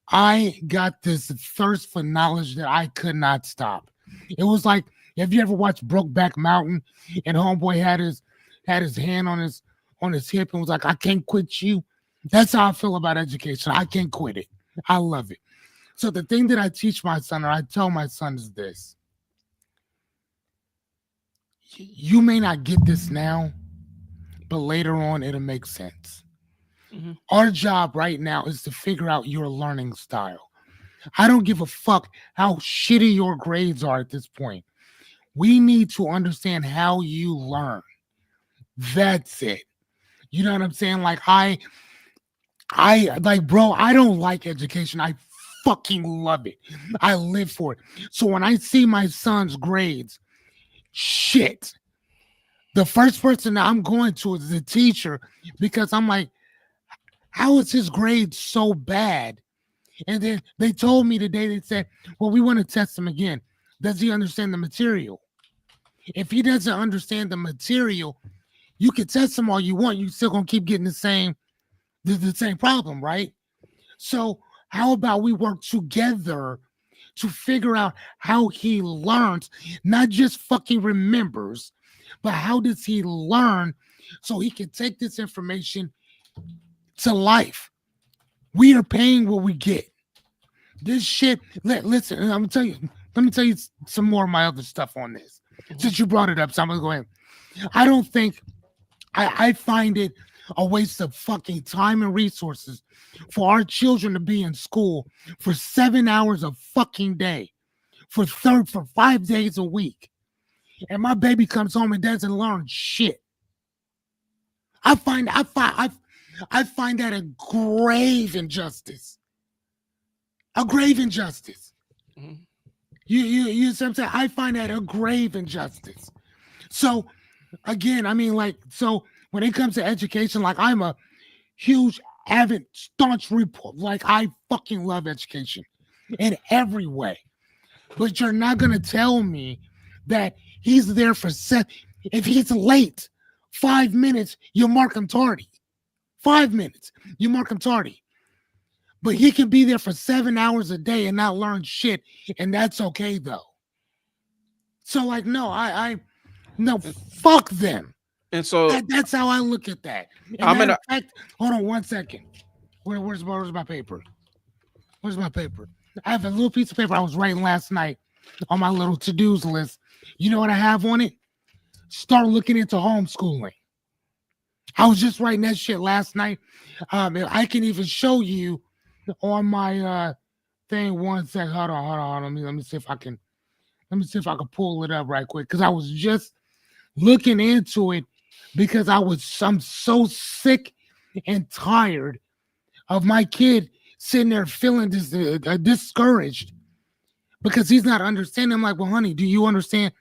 I got this thirst for knowledge that I could not stop. It was like, have you ever watched Brokeback Mountain? And homeboy had his hand on his hip and was like, "I can't quit you." That's how I feel about education. I can't quit it. I love it. So the thing that I teach my son, or I tell my son, is this: you may not get this now, but later on it'll make sense. Mhm. Our job right now is to figure out your learning style. I don't give a fuck how shitty your grades are at this point. We need to understand how you learn. That's it. You know what I'm saying? Like I like, bro, I don't like education. I fucking love it. I live for it. So when I see my son's grades, shit, the first person that I'm going to is the teacher, because I'm like, how is his grade so bad? And then they told me today, they said, well, we want to test him again. Does he understand the material? If he doesn't understand the material, you can test him all you want. You still gonna keep getting the same problem, right? So how about we work together to figure out how he learns, not just fucking remembers, but how does he learn so he can take this information to life? We are paying what we get. This shit. Listen, I'm gonna tell you. Let me tell you some more of my other stuff on this. Mhm. Since you brought it up, so I'm gonna go ahead. I don't think I find it a waste of fucking time and resources for our children to be in school for 7 hours a fucking day, for 5 days a week, and my baby comes home and doesn't learn shit. I find that a grave injustice. A grave injustice. Mhm. You see what I'm saying? I find that a grave injustice. So again, I mean, like, so when it comes to education, like I'm a huge, avid, staunch report. Like I fucking love education. in every way. But you're not gonna tell me that he's there for if he's late 5 minutes, you mark him tardy. 5 minutes, you mark him tardy. But he can be there for 7 hours a day and not learn shit, and that's okay though. So like, no, no, fuck them. And so That's how I look at that. And I'm matter gonna of fact, hold on 1 second. Where's my paper? Where's my paper? I have a little piece of paper I was writing last night on my little to-dos list. You know what I have on it? Start looking into homeschooling. I was just writing that shit last night. I can even show you on my thing. 1 sec. Hold on. Let me see if I can. Let me see if I can pull it up right quick because I was just looking into it because I'm so sick and tired of my kid sitting there feeling discouraged because he's not understanding. I'm like, well, honey, do you understand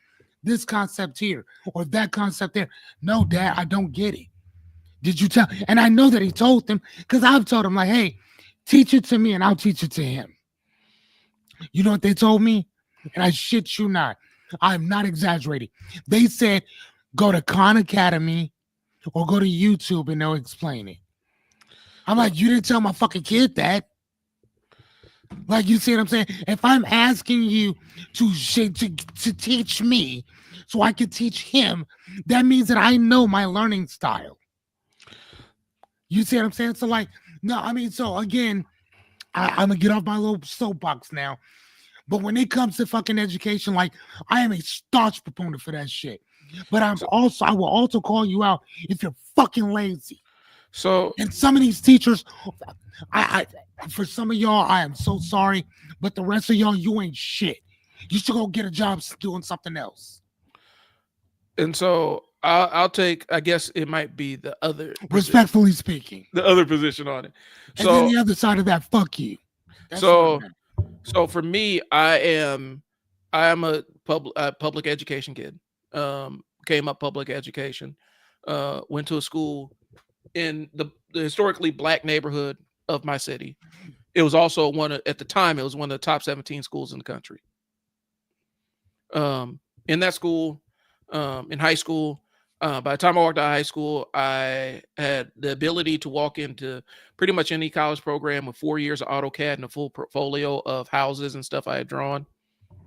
this concept here or that concept there? No, Dad, I don't get it. Did you tell? And I know that he told them because I've told him, like, hey, teach it to me and I'll teach it to him. You know what they told me? And I shit you not. I'm not exaggerating. They said, go to Khan Academy or go to YouTube and they'll explain it. I'm like, you didn't tell my fucking kid that. Like, you see what I'm saying? If I'm asking you to teach me so I can teach him, that means that I know my learning style. You see what I'm saying? So like, no, I mean, so again, I'm gonna get off my little soapbox now. But when it comes to fucking education, like I am a staunch proponent for that shit. But I will also call you out if you're fucking lazy. So and some of these teachers, I for some of y'all, I am so sorry, but the rest of y'all, you ain't shit. You should go get a job doing something else. And so I'll take, I guess it might be the other respectfully speaking, the other position on it. So and then the other side of that, fuck you. That's so for me, I am a public education kid. Came up public education. Went to a school in the historically black neighborhood of my city. It was also at the time, it was one of the top 17 schools in the country. In that school, in high school, by the time I walked out of high school, I had the ability to walk into pretty much any college program with 4 years of AutoCAD and a full portfolio of houses and stuff I had drawn.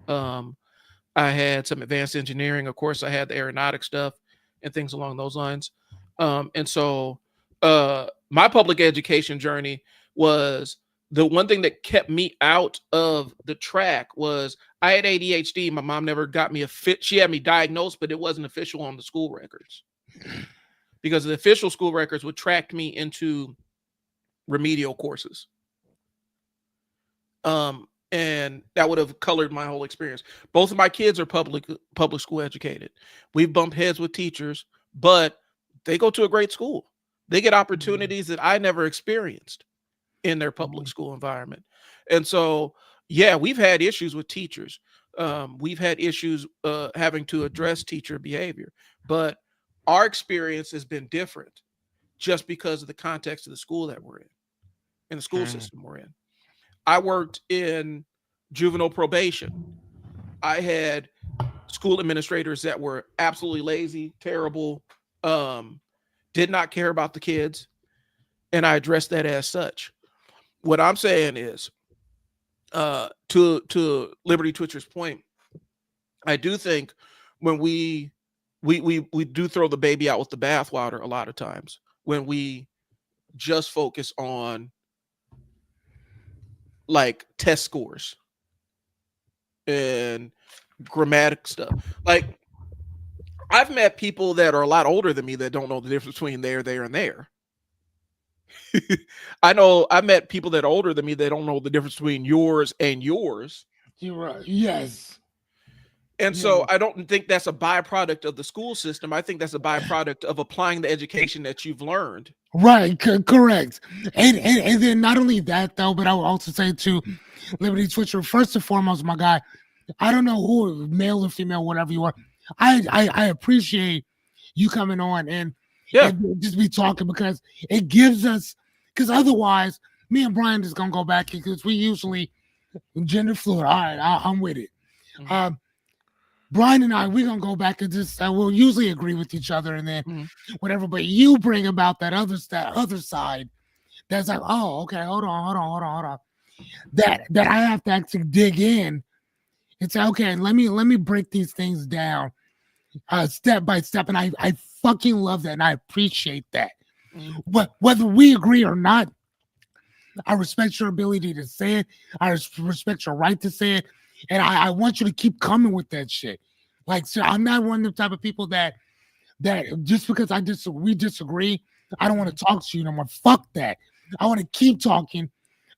I had some advanced engineering. Of course, I had the aeronautic stuff and things along those lines. And so my public education journey was the one thing that kept me out of the track was I had ADHD. My mom never got me she had me diagnosed, but it wasn't official on the school records because the official school records would track me into remedial courses. And that would have colored my whole experience. Both of my kids are public school educated. We've bumped heads with teachers, but they go to a great school. They get opportunities that I never experienced in their public school environment. And so, yeah, we've had issues with teachers. We've had issues having to address teacher behavior, but our experience has been different just because of the context of the school that we're in the school system we're in. I worked in juvenile probation. I had school administrators that were absolutely lazy, terrible, did not care about the kids, and I addressed that as such. What I'm saying is, to Liberty Twitcher's point, I do think when we do throw the baby out with the bathwater a lot of times when we just focus on like test scores and grammatic stuff. Like I've met people that are a lot older than me that don't know the difference between there, and there. I've met people that are older than me that don't know the difference between yours and yours. You're right. Yes. And so I don't think that's a byproduct of the school system. I think that's a byproduct of applying the education that you've learned. Right, correct. And then not only that though, but I would also say to Liberty Twitcher, first and foremost, my guy, I don't know who, male or female, whatever you are, I appreciate you coming on and just be talking because it gives us, because otherwise me and Brian is gonna go back because we usually Gender fluid. All right, I'm with it. Mhm, Um, Brian and I, we're gonna go back and just we'll usually agree with each other and then mhm, whatever. But you bring about that other side that's like, oh, okay, hold on. That I have to actually dig in and say, okay, let me break these things down step by step. And I fucking love that and I appreciate that. mhm. Whether we agree or not, I respect your ability to say it. I respect your right to say it. And I want you to keep coming with that shit. Like, so I'm not one of the type of people that just because we disagree, I don't want Mhm. to talk to you no more. Fuck that. I want to keep talking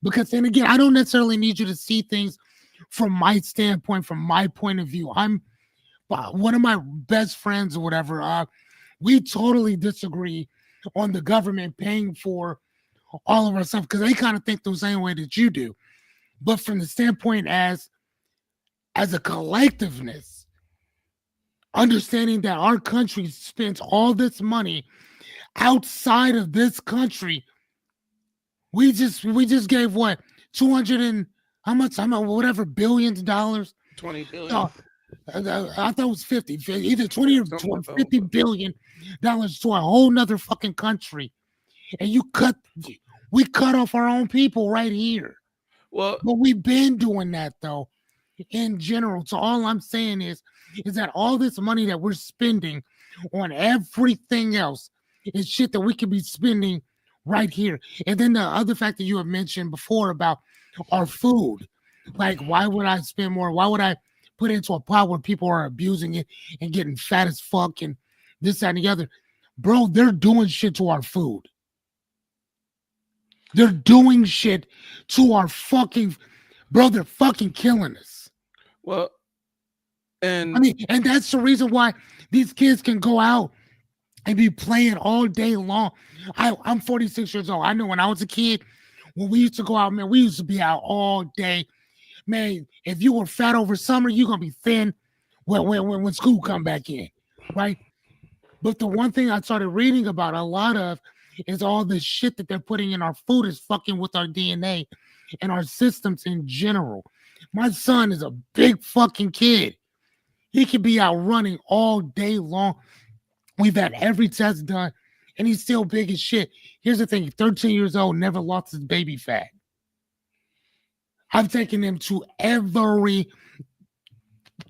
because then again, I don't necessarily need you to see things from my standpoint, from my point of view. I'm one of my best friends or whatever. We totally disagree on the government paying for all of our stuff because they kind of think the same way that you do. But from the standpoint as a collectiveness, understanding that our country spends all this money outside of this country, we just gave what 200 and how much whatever billions of dollars. 20 billion, Uh, I thought it was 50, either 20 or something like that. 50 billion dollars to a whole nother fucking country. And we cut off our own people right here. Well, But we've been doing that though, in general. So all I'm saying is that all this money that we're spending on everything else is shit that we could be spending right here. And then the other fact that you have mentioned before about our food, like why would I spend more? Why would I put it into a pot where people are abusing it and getting fat as fuck and this, that, and the other? Bro, they're doing shit to our food. They're doing shit to our fucking bro. They're fucking killing us. well, I and mean, and that's the reason why these kids can go out and be playing all day long. I'm 46 years old. I know when I was a kid, when we used to go out, man, we used to be out all day. Man, if you were fat over summer, you're gonna be thin when school come back in, right? But the one thing I started reading about a lot of is all the shit that they're putting in our food is fucking with our DNA and our systems in general. My son is a big fucking kid. He could be out running all day long. We've had every test done, and he's still big as shit. Here's the thing: 13 years old, never lost his baby fat. I've taken him to every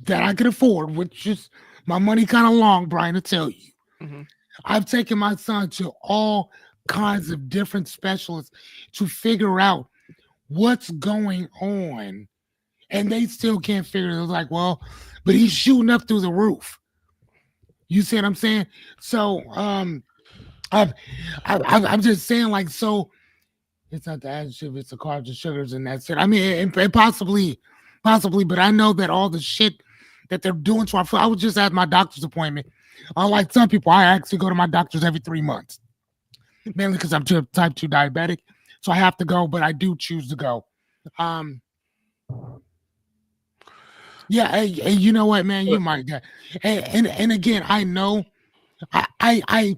that I could afford, which is my money kind of long, Brian, to tell you. mhm. I've taken my son to all kinds of different specialists to figure out what's going on. And they still can't figure it. They're like, well, but he's shooting up through the roof. You see what I'm saying? So I'm, I'm just saying, like, so it's not the additive, it's the carbs and sugars, and that's it. I mean, and possibly, but I know that all the shit that they're doing to our food. I was just at my doctor's appointment. Unlike some people, I actually go to my doctor's every 3 months, mainly because I'm type 2 diabetic. So I have to go, but I do choose to go. Um, yeah, hey, you know what, man? You But might get, and again, I, I, I,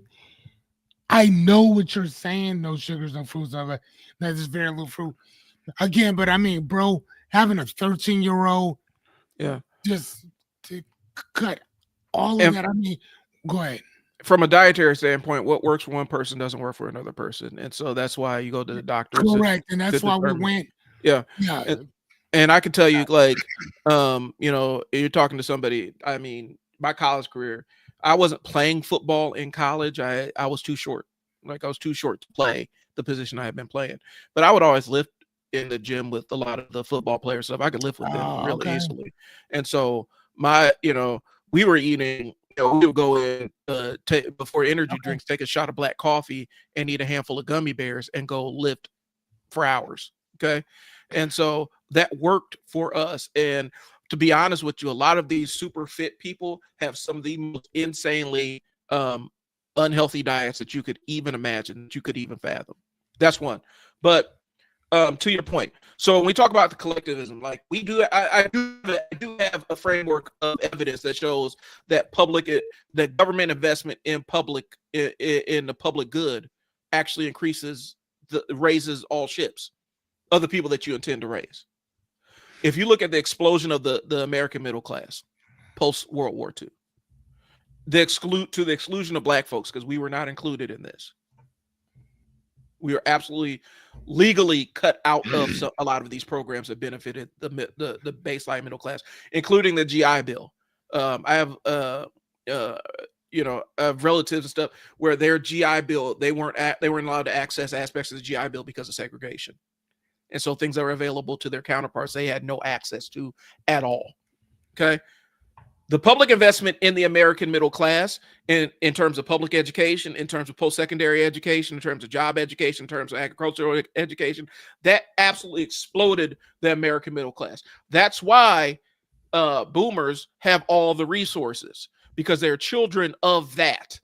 I know what you're saying. No sugars, no fruits, no that. There's very little fruit. Again, but I mean, bro, having a 13-year-old yeah, just to cut all of and that. I mean, go ahead. from a dietary standpoint, what works for one person doesn't work for another person, and so that's why you go to the doctor Correct, and to that's why we determine. went. Yeah, Yeah, and I can tell you, like, you're talking to somebody. I mean, my college career, I wasn't playing football in college. I was too short. Like I was too short to play the position I had been playing. But I would always lift in the gym with a lot of the football players stuff. I could lift with them really okay. easily. And so we were eating. We would go in before energy Okay. drinks, take a shot of black coffee, and eat a handful of gummy bears, and go lift for hours. Okay. And so that worked for us. And to be honest with you, a lot of these super fit people have some of the most insanely unhealthy diets that you could even imagine, that you could even fathom. That's one. But to your point, so when we talk about the collectivism, like we do, I do have a framework of evidence that shows that that government investment in in the public good actually raises all ships of the people that you intend to raise. If you look at the explosion of the American middle class post World War II, to the exclusion of black folks, because we were not included in this. We are absolutely legally cut out of a lot of these programs that benefited the baseline middle class, including the GI Bill. I have relatives and stuff where their GI Bill they weren't allowed to access aspects of the GI Bill because of segregation, and so things that were available to their counterparts they had no access to at all. Okay. The public investment in the American middle class in terms of public education, in terms of post-secondary education, in terms of job education, in terms of agricultural education, that absolutely exploded the American middle class. That's why boomers have all the resources, because they're children of that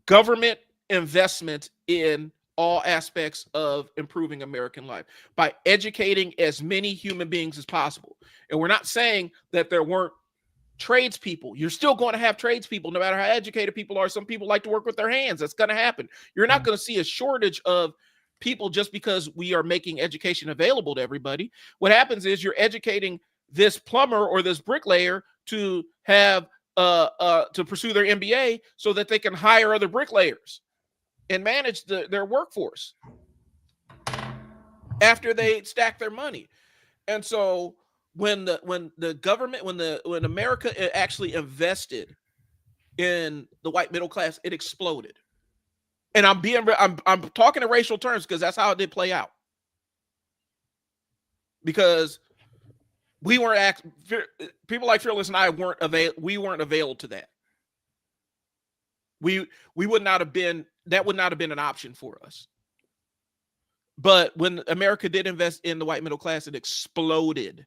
government investment in all aspects of improving American life by educating as many human beings as possible. And we're not saying that there weren't tradespeople. You're still going to have tradespeople, no matter how educated people are. Some people like to work with their hands. That's going to happen. You're not going to see a shortage of people just because we are making education available to everybody. What happens is you're educating this plumber or this bricklayer to have to pursue their MBA so that they can hire other bricklayers and manage their workforce after they stack their money. And so when America actually invested in the white middle class, it exploded. And I'm talking in racial terms because that's how it did play out. Because we weren't people like Fearless and I weren't availed to that. We would not have been, that would not have been an option for us. But when America did invest in the white middle class, it exploded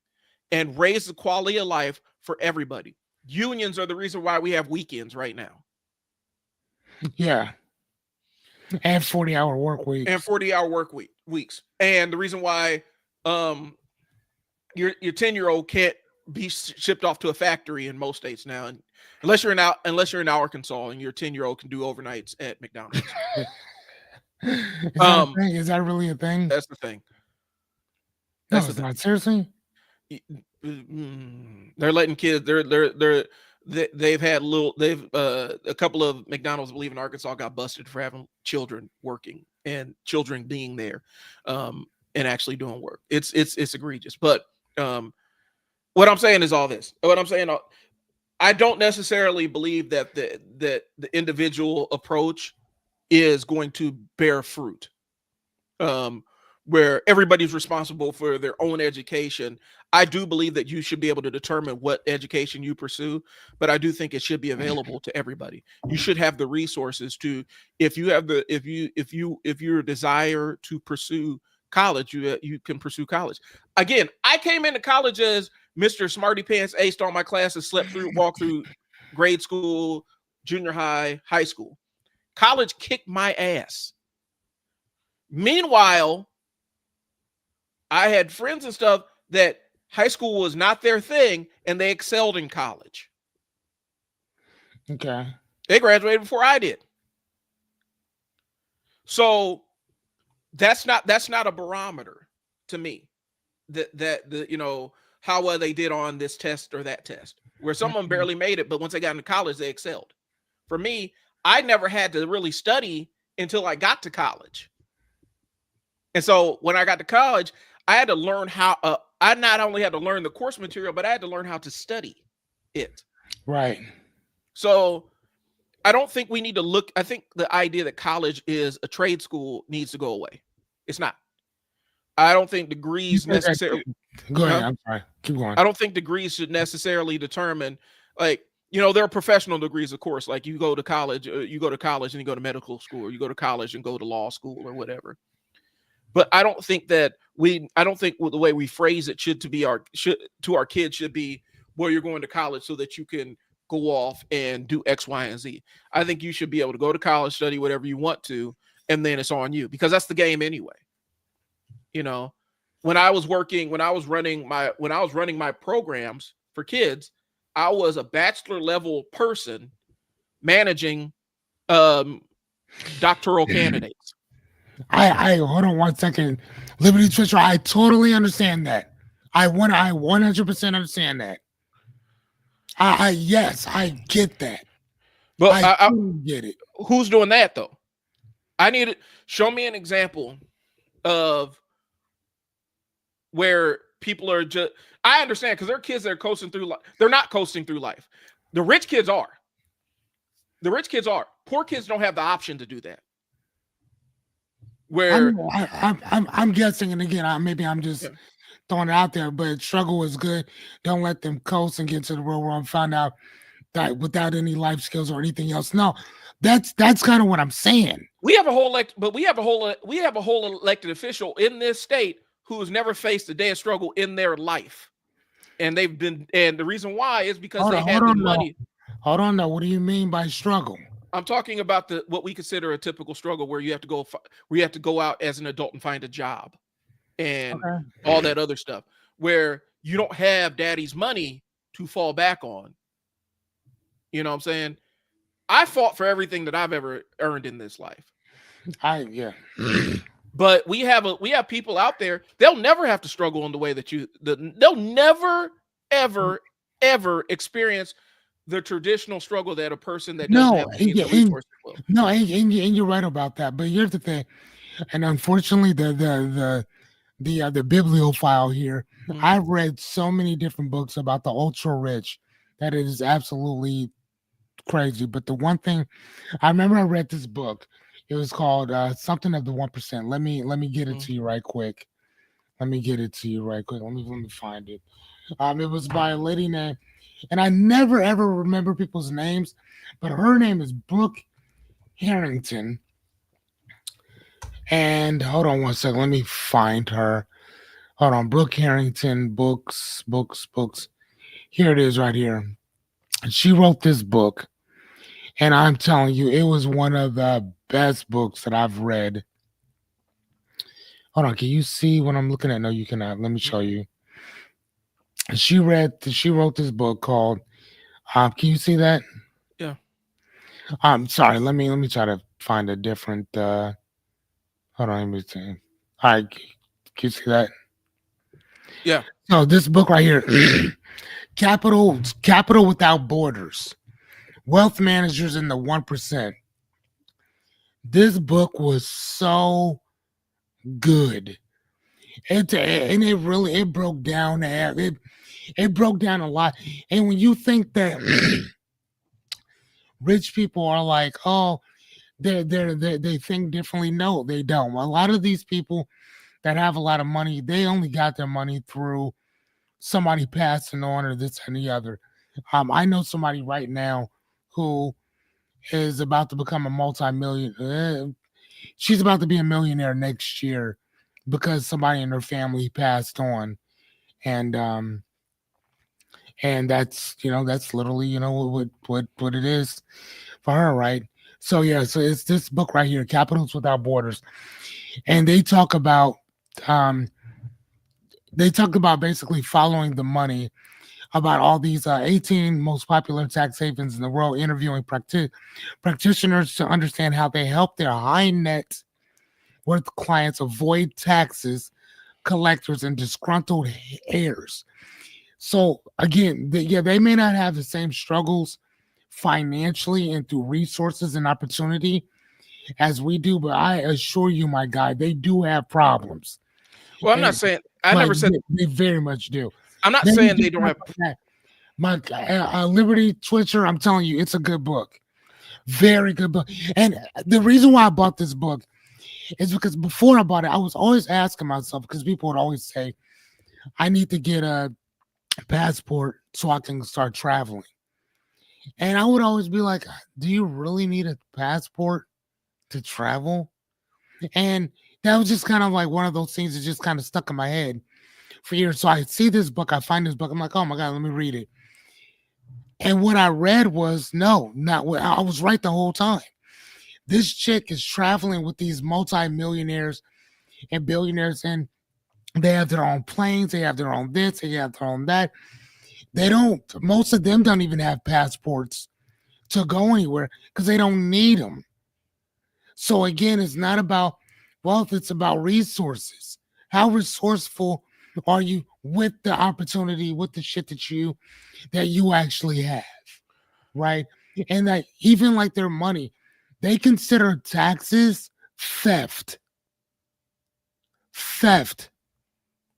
and raised the quality of life for everybody. Unions are the reason why we have weekends right now. Yeah. And 40-hour work weeks. And 40-hour work weeks. And the reason why your 10-year-old can't be shipped off to a factory in most states now, and unless you're in Arkansas and your 10-year-old can do overnights at McDonald's. Is that really a thing? That's the thing. That's the thing. Not seriously. They're letting kids. They've had a couple of McDonald's, I believe, in Arkansas got busted for having children working and children being there, and actually doing work. It's egregious. But what I'm saying is all this. What I'm saying, I don't necessarily believe that the individual approach is going to bear fruit, where everybody's responsible for their own education. I do believe that you should be able to determine what education you pursue, but I do think it should be available to everybody. You should have the resources to, if you desire to pursue college, you can pursue college. Again, I came into college as Mr. Smarty Pants, aced all my classes, walked through grade school, junior high, high school. College kicked my ass. Meanwhile, I had friends and stuff that high school was not their thing, and they excelled in college. Okay. They graduated before I did. So that's not a barometer to me that how well they did on this test or that test, where some of them barely made it, but once they got into college, they excelled. For me, I never had to really study until I got to college. And so when I got to college, I had to learn how, I not only had to learn the course material, but I had to learn how to study it. Right. So I don't think we need to I think the idea that college is a trade school needs to go away. It's not. I don't think degrees necessarily. Go ahead. I'm sorry. Keep going. I don't think degrees should necessarily determine, there are professional degrees, of course, like you go to college and you go to medical school, or you go to college and go to law school or whatever. But I don't think the way we phrase it to our kids should be, well, you're going to college so that you can go off and do X, Y, and Z. I think you should be able to go to college, study whatever you want to, and then it's on you, because that's the game anyway. When I was running my programs for kids, I was a bachelor level person managing doctoral candidates. I hold on one second. Liberty Twitcher, I totally understand that. I 100% understand that. I yes, I get that. But I totally get it. who's doing that though? I need to show me an example of where people are just. I understand because there are kids that are coasting through life. They're not coasting through life. The rich kids are. The rich kids are. Poor kids don't have the option to do that. Where I'm guessing, and again, maybe I'm just yeah. throwing it out there, but struggle is good. Don't let them coast and get to the real world and find out that without any life skills or anything else. No, that's kind of what I'm saying. We have a whole we have a whole elected official in this state who has never faced a day of struggle in their life, and the reason why is because they had the money. Hold on, now. What do you mean by struggle? I'm talking about what we consider a typical struggle, where you have to go out as an adult and find a job, and all that other stuff, where you don't have daddy's money to fall back on. You know what I'm saying? I fought for everything that I've ever earned in this life. Yeah. But we have people out there, they'll never have to struggle in the way that they'll never, ever experience the traditional struggle that a person that doesn't have the resources will. No, and you're right about that. But here's the thing, and unfortunately, the bibliophile here, I've read so many different books about the ultra rich that it is absolutely crazy. But the one thing I remember, I read this book. It was called something of the 1%. Let me get it to you right quick. Let me find it. It was by a lady named, and I never ever remember people's names, but her name is Brooke Harrington. And hold on one second. Let me find her. Hold on, Brooke Harrington, books. Here it is right here. She wrote this book, and I'm telling you, it was one of the best books that I've read. Hold on, can you see what I'm looking at? No, you cannot. Let me show you. She wrote this book called can you see that? Yeah. I'm sorry, let me try to find a different hold on, let me see. All right, can you see that? Yeah. So this book right here, Capital Without Borders. Wealth Managers in the 1%. This book was so good. It broke down it broke down a lot. And when you think that rich people are like, oh, they think differently, no, they don't. A lot of these people that have a lot of money, they only got their money through somebody passing on or this and the other. I know somebody right now who is about to become a multi-million. She's about to be a millionaire next year because somebody in her family passed on, and that's that's literally what it is for her, right? So yeah, so it's this book right here, Capitals Without Borders, and they talk about basically following the money, about all these 18 most popular tax havens in the world, interviewing practitioners to understand how they help their high net worth clients avoid taxes, collectors, and disgruntled heirs. So again, they may not have the same struggles financially and through resources and opportunity as we do, but I assure you, my guy, they do have problems. Well, I'm not saying I never said they very much do. I'm not saying they don't have that. My Liberty Twitcher, I'm telling you, it's a good book. Very good book. And the reason why I bought this book is because before I bought it, I was always asking myself, because people would always say, I need to get a passport so I can start traveling. And I would always be like, do you really need a passport to travel? And that was just kind of like one of those things that just kind of stuck in my head for years. So I see this book, I find this book, I'm like, oh my God, let me read it. And what I read was, no, not what I was right the whole time. This chick is traveling with these multi-millionaires and billionaires, and they have their own planes, they have their own this, they have their own that. Most of them don't even have passports to go anywhere because they don't need them. So again, it's not about Wealth, it's about resources. How resourceful are you with the opportunity, with the shit that you actually have, right? And that even like their money, they consider taxes theft. Theft.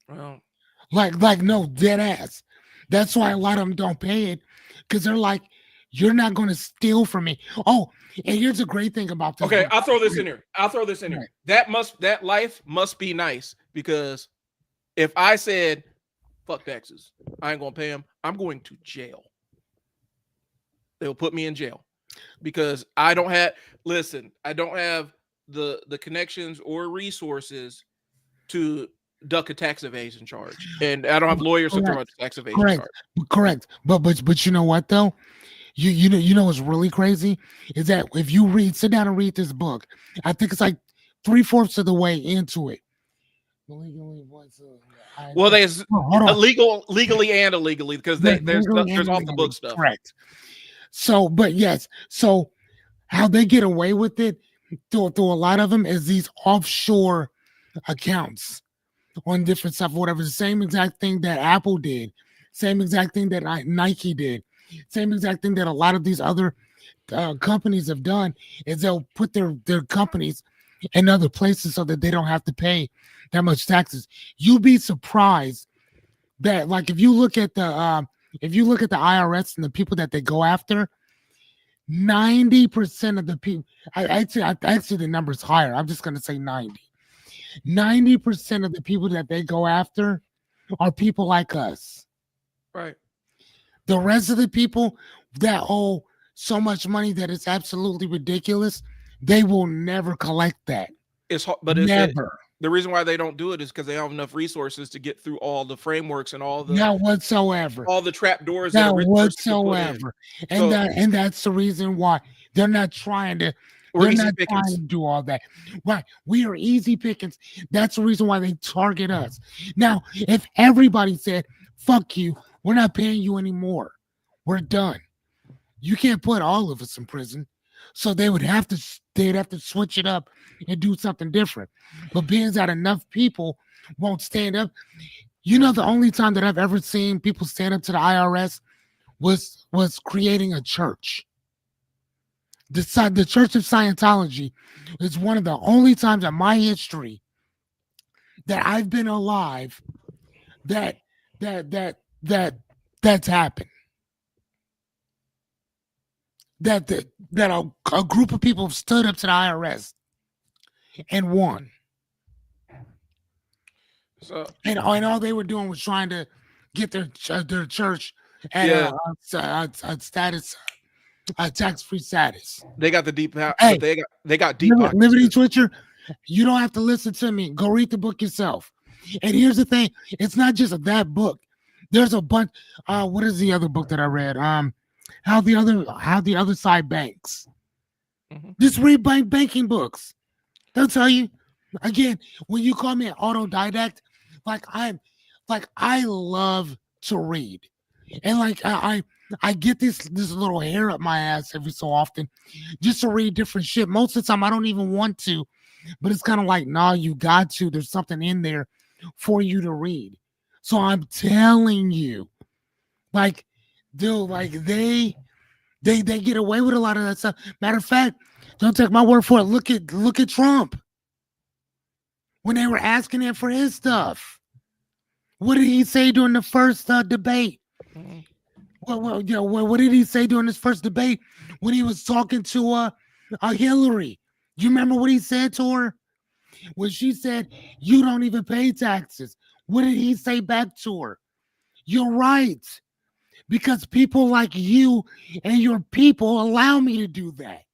Well, Like no, dead ass. That's why a lot of them don't pay it because they're like, you're not going to steal from me. Oh, and here's a great thing about this okay, book. I'll throw this in here. I'll throw this in here. Right. That life must be nice because if I said fuck taxes, I ain't gonna pay them. I'm going to jail. They'll put me in jail because I don't have. Listen, I don't have the connections or resources to duck a tax evasion charge, and I don't have lawyers to throw a Correct. tax evasion Correct. charge. Correct. But you know what though? You know what's really crazy is that if you sit down and read this book, I think it's like 3/4 of the way into it. Well, there's Hold on. legally and illegally because Yes, there's legally and off the book illegally. stuff. Correct. So, but yes, so how they get away with it through a lot of them is these offshore accounts on different stuff, whatever. The same exact thing that Apple did, same exact thing that Nike did, same exact thing that a lot of these other companies have done is they'll put their companies in other places so that they don't have to pay that much taxes. You'd be surprised that, like, if you look at the IRS and the people that they go after, 90% of the people, actually the number's higher. I'm just gonna say 90. 90% of the people that they go after are people like us. Right. The rest of the people that owe so much money that it's absolutely ridiculous, they will never collect that. It's but Never. the reason why they don't do it is because they don't have enough resources to get through all the frameworks and Not whatsoever. all the trap doors that a Not rich person can put in. whatsoever. And So that's the reason why they're not trying to or they're easy not trying pickings. to do all that. Right. We are easy pickings. That's the reason why they target us. Now, if everybody said, fuck you, we're not paying you anymore. We're done. You can't put all of us in prison. So they'd have to switch it up and do something different. But being that enough people won't stand up, the only time that I've ever seen people stand up to the IRS was creating a church. The Church of Scientology is one of the only times in my history that I've been alive that that's happened. That a group of people stood up to the IRS and won. So And all they were doing was trying to get their church at yeah, a status, a tax-free status. they got the deep, Hey, but they got deep pockets. Liberty Twitcher, you don't have to listen to me. Go read the book yourself. And here's the thing: it's not just that book. There's a bunch. What is the other book that I read? How the other side banks. Mhm. Just read banking books. They'll tell you. Again, when you call me an autodidact, I love to read, and like I get this little hair up my ass every so often, just to read different shit. Most of the time, I don't even want to, but it's kind of like, nah, you got to. There's something in there for you to read. So I'm telling you, like, dude, like they get away with a lot of that stuff. Matter of fact, don't take my word for it. Look at Trump when they were asking him for his stuff. What did he say during the first debate? Mhm. What did he say during his first debate when he was talking to Hillary? You remember what he said to her? When she said, "You don't even pay taxes." What did he say back to her? "You're right, because people like you and your people allow me to do that."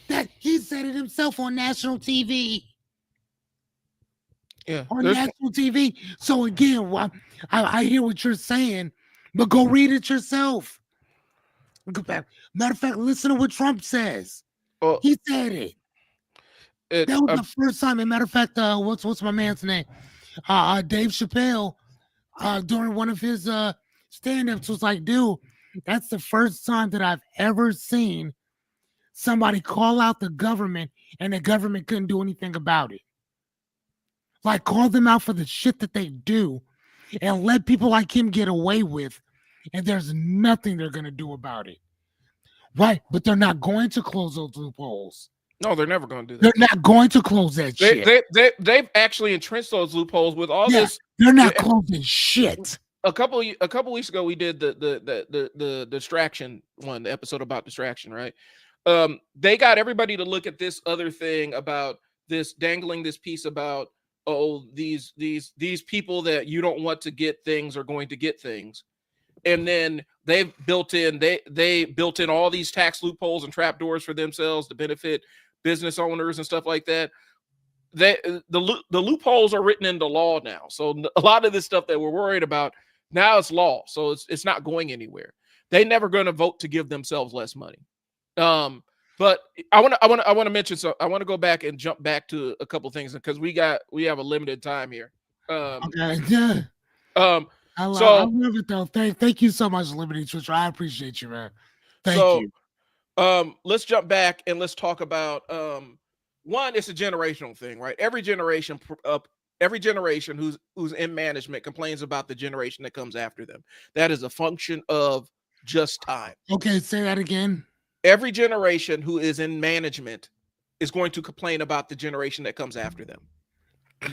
That he said it himself on national TV. Yeah, On national TV. So again, I hear what you're saying, but go read it yourself. Go back. Matter of fact, listen to what Trump says. well, He said it. it, That was the first time. And matter of fact, what's my man's name? Dave Chappelle. During one of his stand-ups was like, dude, that's the first time that I've ever seen somebody call out the government and the government couldn't do anything about it. Like, call them out for the shit that they do and let people like him get away with, and there's nothing they're going to do about it. Right? But they're not going to close those loopholes. No, they're never going to do They're that. not going to close that shit. They've actually entrenched those loopholes with all Yeah, this. they're not closing shit. A couple weeks ago, we did the distraction one, the episode about distraction, right? They got everybody to look at this other thing about this dangling this piece about, oh, these people that you don't want to get things are going to get things, and then they've built in they built in all these tax loopholes and trapdoors for themselves to benefit business owners and stuff like that. The loopholes are written into law now, so a lot of this stuff that we're worried about now it's law, so it's not going anywhere. They're never going to vote to give themselves less money. But I want to mention, so I want to go back and jump back to a couple things because we have a limited time here. Okay, yeah. I love it though. Thank you so much, Liberty Twister. I appreciate you, man. Thank you. Let's jump back and let's talk about one. It's a generational thing, right? Every generation who's in management complains about the generation that comes after them. That is a function of just time. Okay, say that again. Every generation who is in management is going to complain about the generation that comes after them.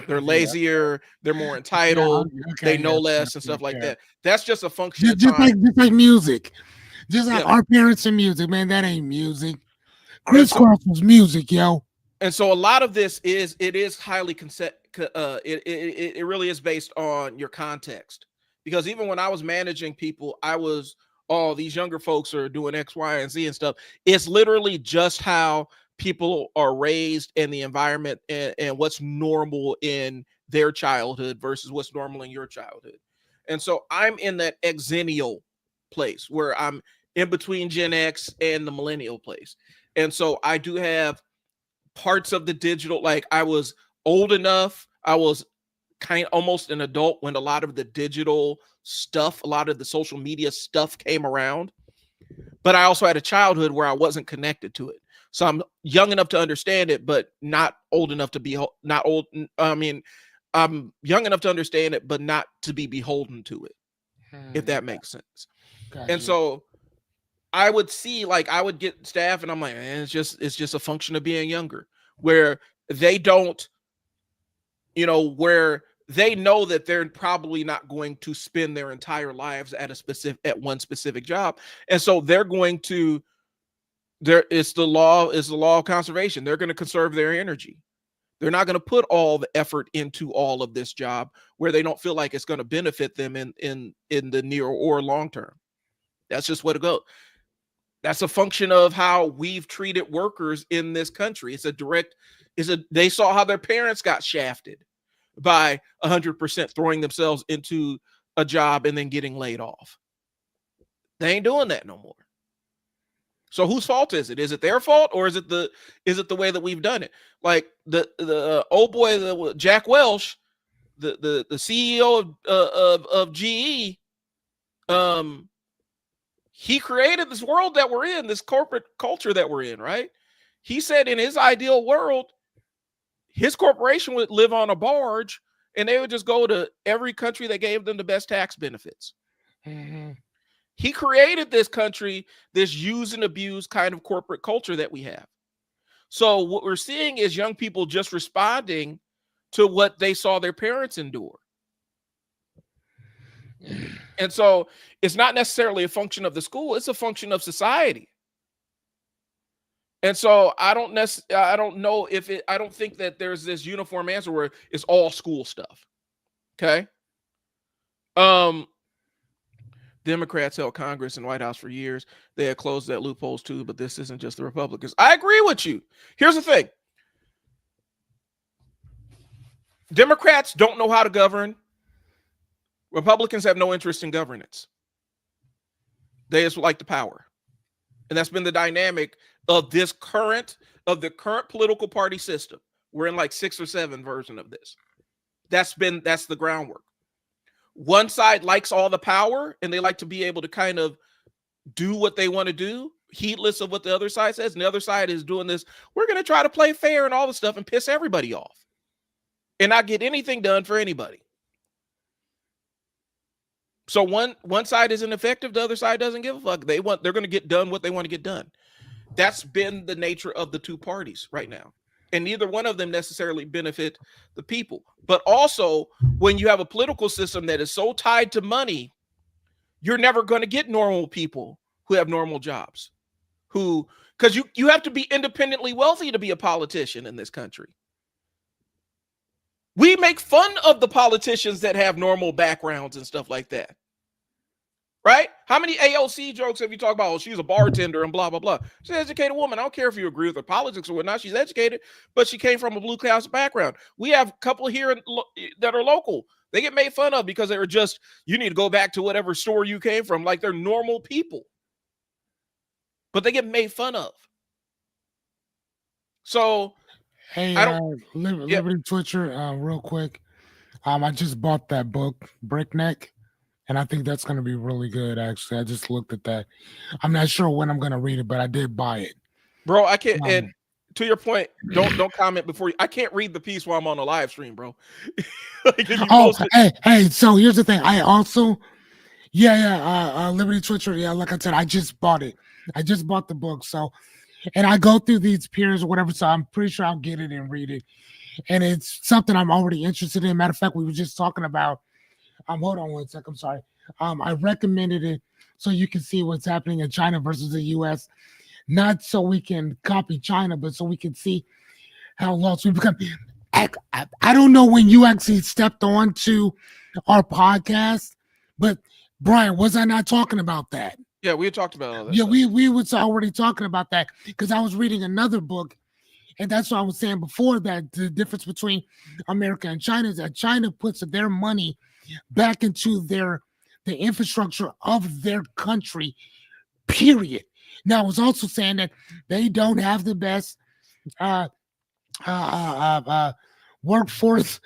They're lazier, they're more entitled, they know less and stuff like that. That's just a function of time. Just like music. Just like our parents in music, man. That ain't music. Crisscross was music, yo. And so a lot of this is highly it really is based on your context. Because even when I was managing people, I was, oh, these younger folks are doing X, Y, and Z and stuff. It's literally just how people are raised in the environment and what's normal in their childhood versus what's normal in your childhood. And so I'm in that exennial place where I'm in between Gen X and the millennial place. And so I do have parts of the digital, like I was old enough, I was kind of almost an adult when a lot of the digital stuff, a lot of the social media stuff came around. But I also had a childhood where I wasn't connected to it. So I'm young enough to understand it, but not old enough to be not old. I mean, I'm young enough to understand it, but not to be beholden to it, if that makes sense. Gotcha. And so I would see, like, I would get staff and I'm like, man, it's just a function of being younger, where they don't, where they know that they're probably not going to spend their entire lives at one specific job. And so they're going to, it's the law of conservation. They're going to conserve their energy. They're not going to put all the effort into all of this job where they don't feel like it's going to benefit them in the near or long term. That's just what it goes. That's a function of how we've treated workers in this country. They saw how their parents got shafted by 100% throwing themselves into a job and then getting laid off. They ain't doing that no more. So whose fault is it? Is it their fault, or is it the way that we've done it? Like the old boy, Jack Welch, the CEO of GE, he created this world that we're in, this corporate culture that we're in, right? He said in his ideal world, his corporation would live on a barge and they would just go to every country that gave them the best tax benefits. Mm-hmm. He created this country, this use and abuse kind of corporate culture that we have. So what we're seeing is young people just responding to what they saw their parents endure. And so it's not necessarily a function of the school, it's a function of society. And so I don't think that there's this uniform answer where it's all school stuff. Okay. Democrats held Congress and White House for years. They had closed that loopholes too, but this isn't just the Republicans. I agree with you. Here's the thing. Democrats don't know how to govern. Republicans have no interest in governance. They just like the power. And that's been the dynamic of the current political party system. We're in like 6 or 7 versions of this. That's the groundwork. One side likes all the power and they like to be able to kind of do what they want to do. heedless of what the other side says, and the other side is doing this. We're going to try to play fair and all this stuff and piss everybody off and not get anything done for anybody. So one side isn't effective, the other side doesn't give a fuck. They're going to get done what they want to get done. That's been the nature of the two parties right now. And neither one of them necessarily benefit the people. But also, when you have a political system that is so tied to money, you're never going to get normal people who have normal jobs. Because you have to be independently wealthy to be a politician in this country. We make fun of the politicians that have normal backgrounds and stuff like that. Right? How many AOC jokes have you talked about? Oh, she's a bartender and blah, blah, blah. She's an educated woman. I don't care if you agree with her politics or whatnot. She's educated, but she came from a blue class background. We have a couple here that are local. They get made fun of because they're just, you need to go back to whatever store you came from. Like they're normal people. But they get made fun of. So, hey, Liberty Twitcher, real quick. I just bought that book, Brickneck. And I think that's going to be really good, actually. I just looked at that. I'm not sure when I'm going to read it, but I did buy it. Bro, I can't. And to your point, don't comment before you. I can't read the piece while I'm on a live stream, bro. Hey. So here's the thing. I also, Liberty Twitcher. Yeah, like I said, I just bought it. I just bought the book. So, and I go through these peers or whatever. So I'm pretty sure I'll get it and read it. And it's something I'm already interested in. Matter of fact, we were just talking about. Hold on one sec. I'm sorry. I recommended it so you can see what's happening in China versus the U.S. Not so we can copy China, but so we can see how lost we become. I don't know when you actually stepped on to our podcast, but Brian, was I not talking about that? Yeah, we had talked about all that. Yeah, we was already talking about that because I was reading another book. And that's what I was saying before, that the difference between America and China is that China puts their money back into the infrastructure of their country, period. Now, I was also saying that they don't have the best workforce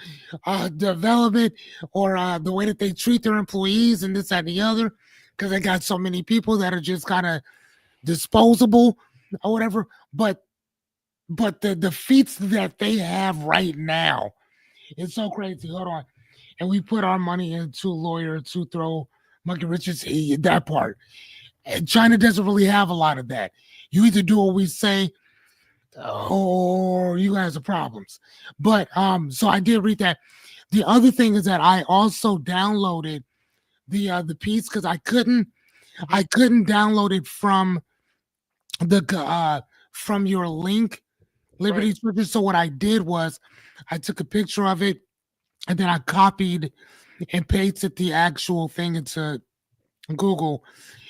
development or the way that they treat their employees and this, that, and the other, because they got so many people that are just kind of disposable or whatever. But the feats that they have right now, it's so crazy. Hold on. And we put our money into a lawyer to throw monkey riches, that part. And China doesn't really have a lot of that. You either do what we say or you guys have problems. But so I did read that. The other thing is that I also downloaded the piece because I couldn't download it from from your link, Liberty Twitter. So what I did was I took a picture of it and then I copied and pasted the actual thing into Google.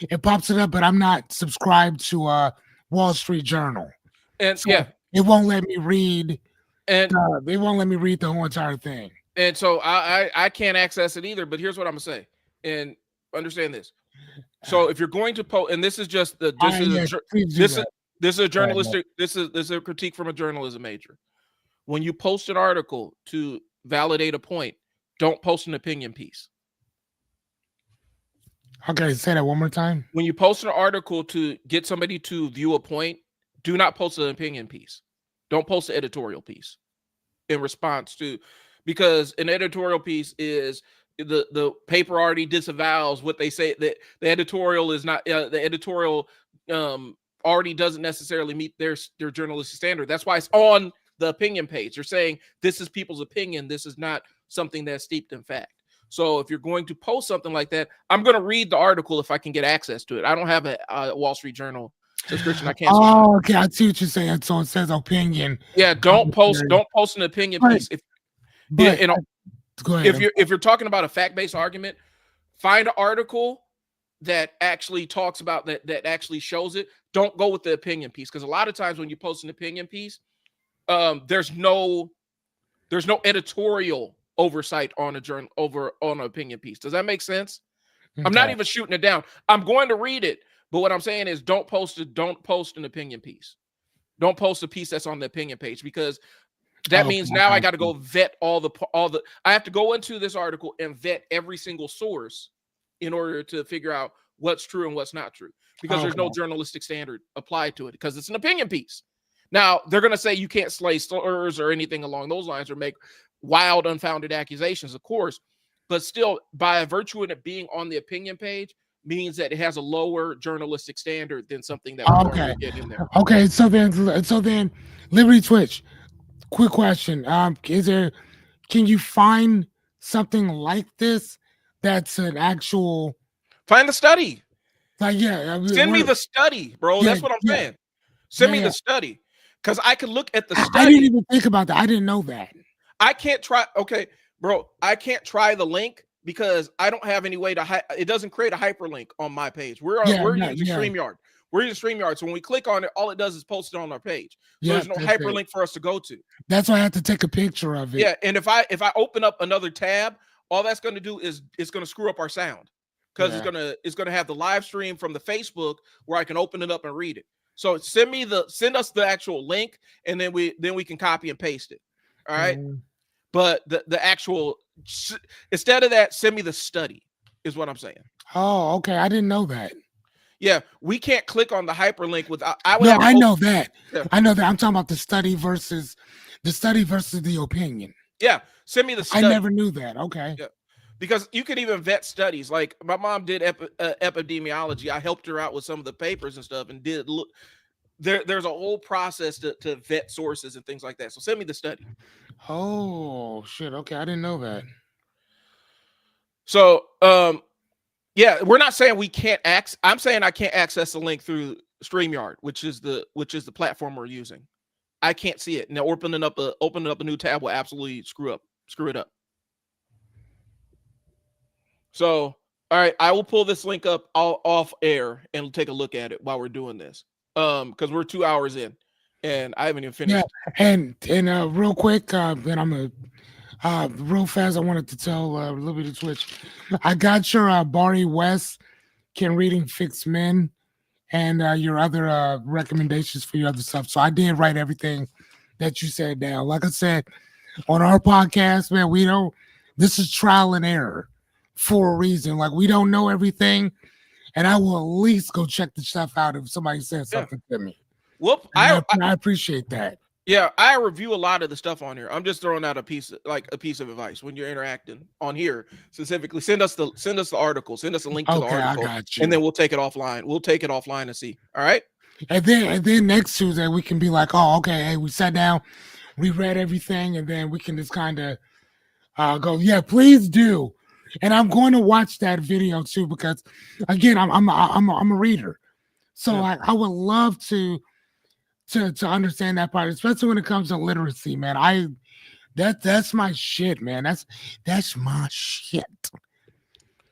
It pops it up, but I'm not subscribed to Wall Street Journal. And so it won't let me read. And they won't let me read the whole entire thing. And so I can't access it either. But here's what I'm gonna say, and understand this. So if you're going to post, and this is just this is a journalistic, this is a critique from a journalism major. When you post an article to validate a point, don't post an opinion piece. Okay, say that one more time. When you post an article to get somebody to view a point, do not post an opinion piece. Don't post an editorial piece in response to, because an editorial piece is the paper already disavows what they say, that the editorial is not the editorial already doesn't necessarily meet their journalistic standard. That's why it's on the opinion page. They're saying this is people's opinion. This is not something that's steeped in fact. So if you're going to post something like that, I'm going to read the article if I can get access to it. I don't have a Wall Street Journal subscription. I can't. Oh, okay. I see what you're saying. So it says opinion. Yeah, don't post an opinion piece. Go ahead. If you're talking about a fact-based argument, find an article that actually talks about that actually shows it. Don't go with the opinion piece, because a lot of times when you post an opinion piece, there's no editorial oversight on an opinion piece. Does that make sense? Okay. I'm not even shooting it down. I'm going to read it, but what I'm saying is don't post an opinion piece. Don't post a piece that's on the opinion page, because that means now I got to go vet all the I have to go into this article and vet every single source in order to figure out what's true and what's not true. because there's no Okay. journalistic standard applied to it because it's an opinion piece. Now, they're going to say you can't slay slurs or anything along those lines or make wild, unfounded accusations, of course. But still, by virtue of it being on the opinion page, means that it has a lower journalistic standard than something that would Okay. normally get in there. Okay. So then, Liberty Twitch. Quick question. Is there? Can you find something like this that's an actual Find the study. like? Yeah. I mean, Send me the study, bro. yeah. That's what I'm Yeah. saying. Send Yeah. me Yeah. the study. Because I can look at the I didn't study. even think about that. I didn't know that. I can't try. Okay, bro, I can't try the link because I don't have any way to. It doesn't create a hyperlink on my page. Yeah. We're No, using yeah. StreamYard. We're using StreamYard. So when we click on it, all it does is post it on our page. So Yeah. there's no That's it. hyperlink for us to go to. That's why I had to take a picture of it. Yeah, and if I open up another tab, all that's going to do is it's going to screw up our sound because Yeah. it's gonna have the live stream from the Facebook where I can open it up and read it. So send us the actual link, and then we can copy and paste it. All right. Mm. But the actual, instead of that, send me the study is what I'm saying. Oh, okay. I didn't know that. Yeah, we can't click on the hyperlink without. I would No, have to I open, know that. yeah, I know that. I'm talking about the study versus the opinion. yeah, send me the I study. never knew that. Okay. Yeah, because you can even vet studies. Like my mom did epidemiology. I helped her out with some of the papers and stuff, and did look. There's a whole process to vet sources and things like that. So send me the study. Oh shit. Okay, I didn't know that. So yeah, we're not saying we can't access. I'm saying I can't access the link through StreamYard, which is the platform we're using. I can't see it. Now opening up a new tab will absolutely screw it up. So all right, I will pull this link up off air and take a look at it while we're doing this. Because we're 2 hours in, and I haven't even Yeah, finished. and real quick, and I'm a real fast. I wanted to tell Liberty Twitch, I got your Barry West Can Reading Fix Men and your other recommendations for your other stuff. So I did write everything that you said down. Like I said on our podcast, man, we don't. This is trial and error for a reason. Like we don't know everything, and I will at least go check the stuff out if somebody says Yeah. something to me. Whoop! I appreciate that. Yeah, I review a lot of the stuff on here. I'm just throwing out a piece of advice when you're interacting on here. Specifically, send us the article, send us a link to the Okay, I article, got you. and then we'll take it offline. We'll take it offline and see. All right. And then next Tuesday we can be like, oh, okay, hey, we sat down, we read everything, and then we can just kind of go, yeah, please do. And I'm going to watch that video too because, again, I'm a reader, so Yeah. I would love to understand that part, especially when it comes to literacy, man. That's my shit, man. That's my shit.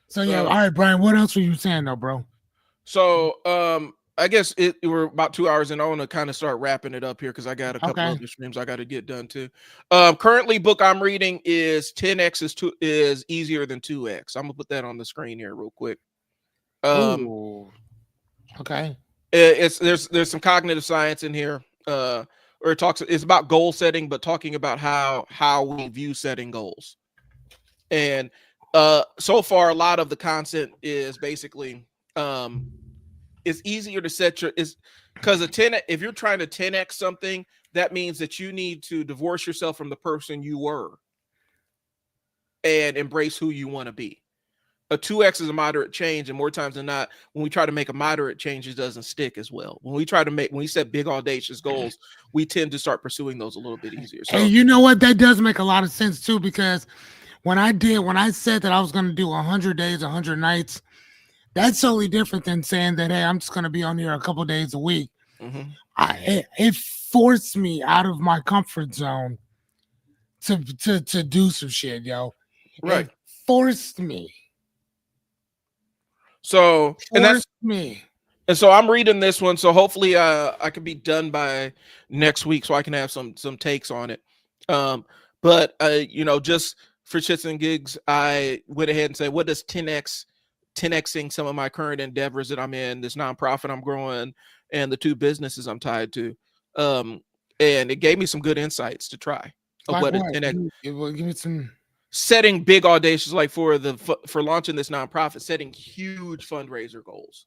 So yeah, all right, Brian. What else were you saying though, bro? So I guess we're about 2 hours in. I want to kind of start wrapping it up here because I got a couple Okay. other streams I got to get done too. Currently, book I'm reading is 10x is easier than 2x. I'm gonna put that on the screen here real quick. Ooh. Okay. There's some cognitive science in here. Or it's about goal setting, but talking about how we view setting goals. And so far, a lot of the content is basically it's easier to set because if you're trying to 10x something, that means that you need to divorce yourself from the person you were and embrace who you want to be. A 2x is a moderate change, and more times than not, when we try to make a moderate change, it doesn't stick as well. When we set big audacious goals, we tend to start pursuing those a little bit easier. So, hey, you know what? That does make a lot of sense too, because when I said that I was going to do 100 days, 100 nights, that's totally different than saying that, hey, I'm just going to be on here a couple days a week. mm-hmm. It forced me out of my comfort zone to do some shit, yo. Right. It forced me. So, and so I'm reading this one. So hopefully I can be done by next week so I can have some takes on it. But just for shits and gigs, I went ahead and said, what does 10xing some of my current endeavors that I'm in, this nonprofit I'm growing, and the two businesses I'm tied to. And it gave me some good insights to try. Like what? 10x, give me some. Setting big audacious, like for launching this nonprofit, setting huge fundraiser goals.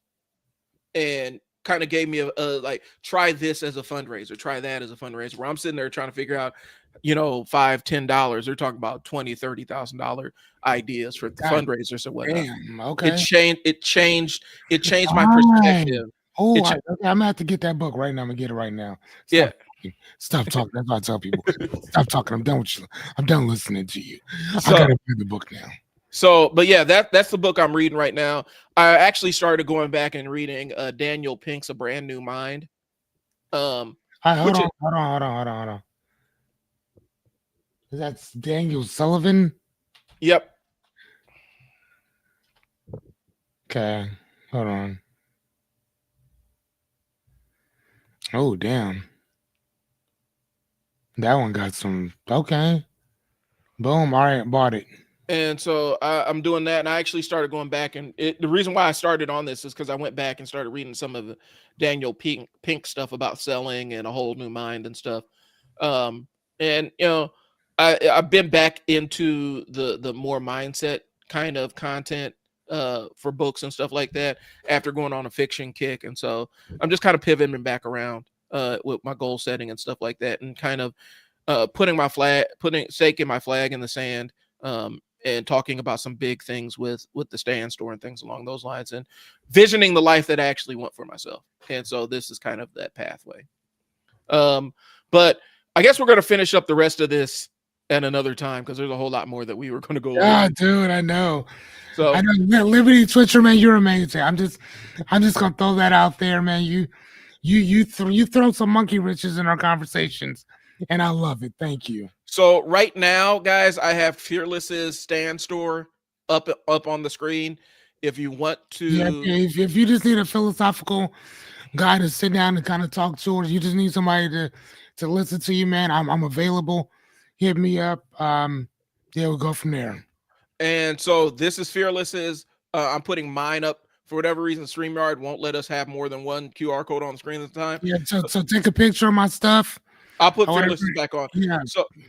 and kind of gave me a like, try this as a fundraiser, try that as a fundraiser, where I'm sitting there trying to figure out, $5, $10. They're talking about $20,000, $30,000 ideas for God fundraisers or whatnot. damn. It Okay. changed it changed it changed my Right. perspective. Oh, It ch- okay, I'm gonna have to get that book right now. I'm gonna get it right now. yeah. Stop talking. Stop talking. That's what I tell people. Stop talking. I'm done with you. I'm done listening to you. I So gotta read the book now. but yeah, that's the book I'm reading right now. I actually started going back and reading Daniel Pink's A Brand New Mind. Um All right, hold which on, is hold on. That's Daniel Sullivan. Yep. Okay, hold on. Oh damn, that one got some. Okay, boom. All right, bought it. And so I'm doing that, and I actually started going back. And the reason why I started on this is because I went back and started reading some of the Daniel Pink stuff about selling and A Whole New Mind and stuff. Um, and I've been back into the more mindset kind of content for books and stuff like that after going on a fiction kick. And so I'm just kind of pivoting back around with my goal setting and stuff like that, and kind of staking my flag in the sand, and talking about some big things with the stand store and things along those lines, and visioning the life that I actually want for myself. And so this is kind of that pathway. But I guess we're going to finish up the rest of this at another time, because there's a whole lot more that we were going to go Yeah, over. dude, I know. So I know. Yeah, Liberty Twitcher, man, you're amazing. I'm just gonna throw that out there, man. You throw some monkey wrenches in our conversations, and I love it. Thank you. So right now, guys, I have Fearless's stand store up on the screen. If you want Yeah, to, if you just need a philosophical guy to sit down and kind of talk to, or you just need somebody to listen to you, man, I'm available. Hit me up. Yeah, we'll go from there. and so this is Fearless's. I'm putting mine up. For whatever reason, StreamYard won't let us have more than one QR code on the screen at the time. Yeah, so take a picture of my stuff. I'll put Or whatever. Fearless's back on. Yeah.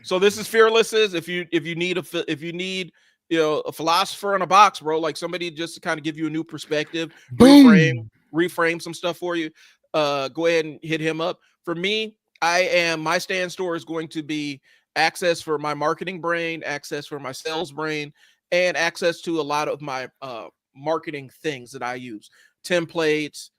So this is Fearless's. If you need a philosopher in a box, bro, like somebody just to kind of give you a new perspective, Boom. reframe some stuff for you, go ahead and hit him up. For me, my stand store is going to be access for my marketing brain, access for my sales brain, and access to a lot of my marketing things that I use, templates,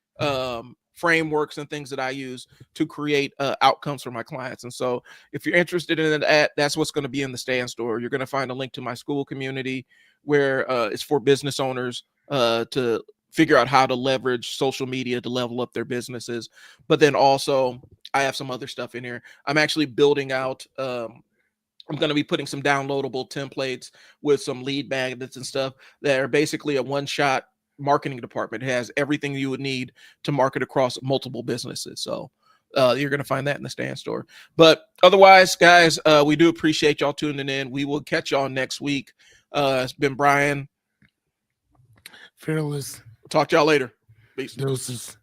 frameworks, and things that I use to create outcomes for my clients. And so if you're interested in that, that's what's going to be in the stand store. You're going to find a link to my school community, where it's for business owners to figure out how to leverage social media to level up their businesses. But then also I have some other stuff in here. I'm actually building out I'm going to be putting some downloadable templates with some lead magnets and stuff that are basically a one-shot marketing department. It has everything you would need to market across multiple businesses. So you're going to find that in the stand store. But otherwise, guys, we do appreciate y'all tuning in. We will catch y'all next week. It's been Brian. Fearless. Talk to y'all later. Peace. Doses.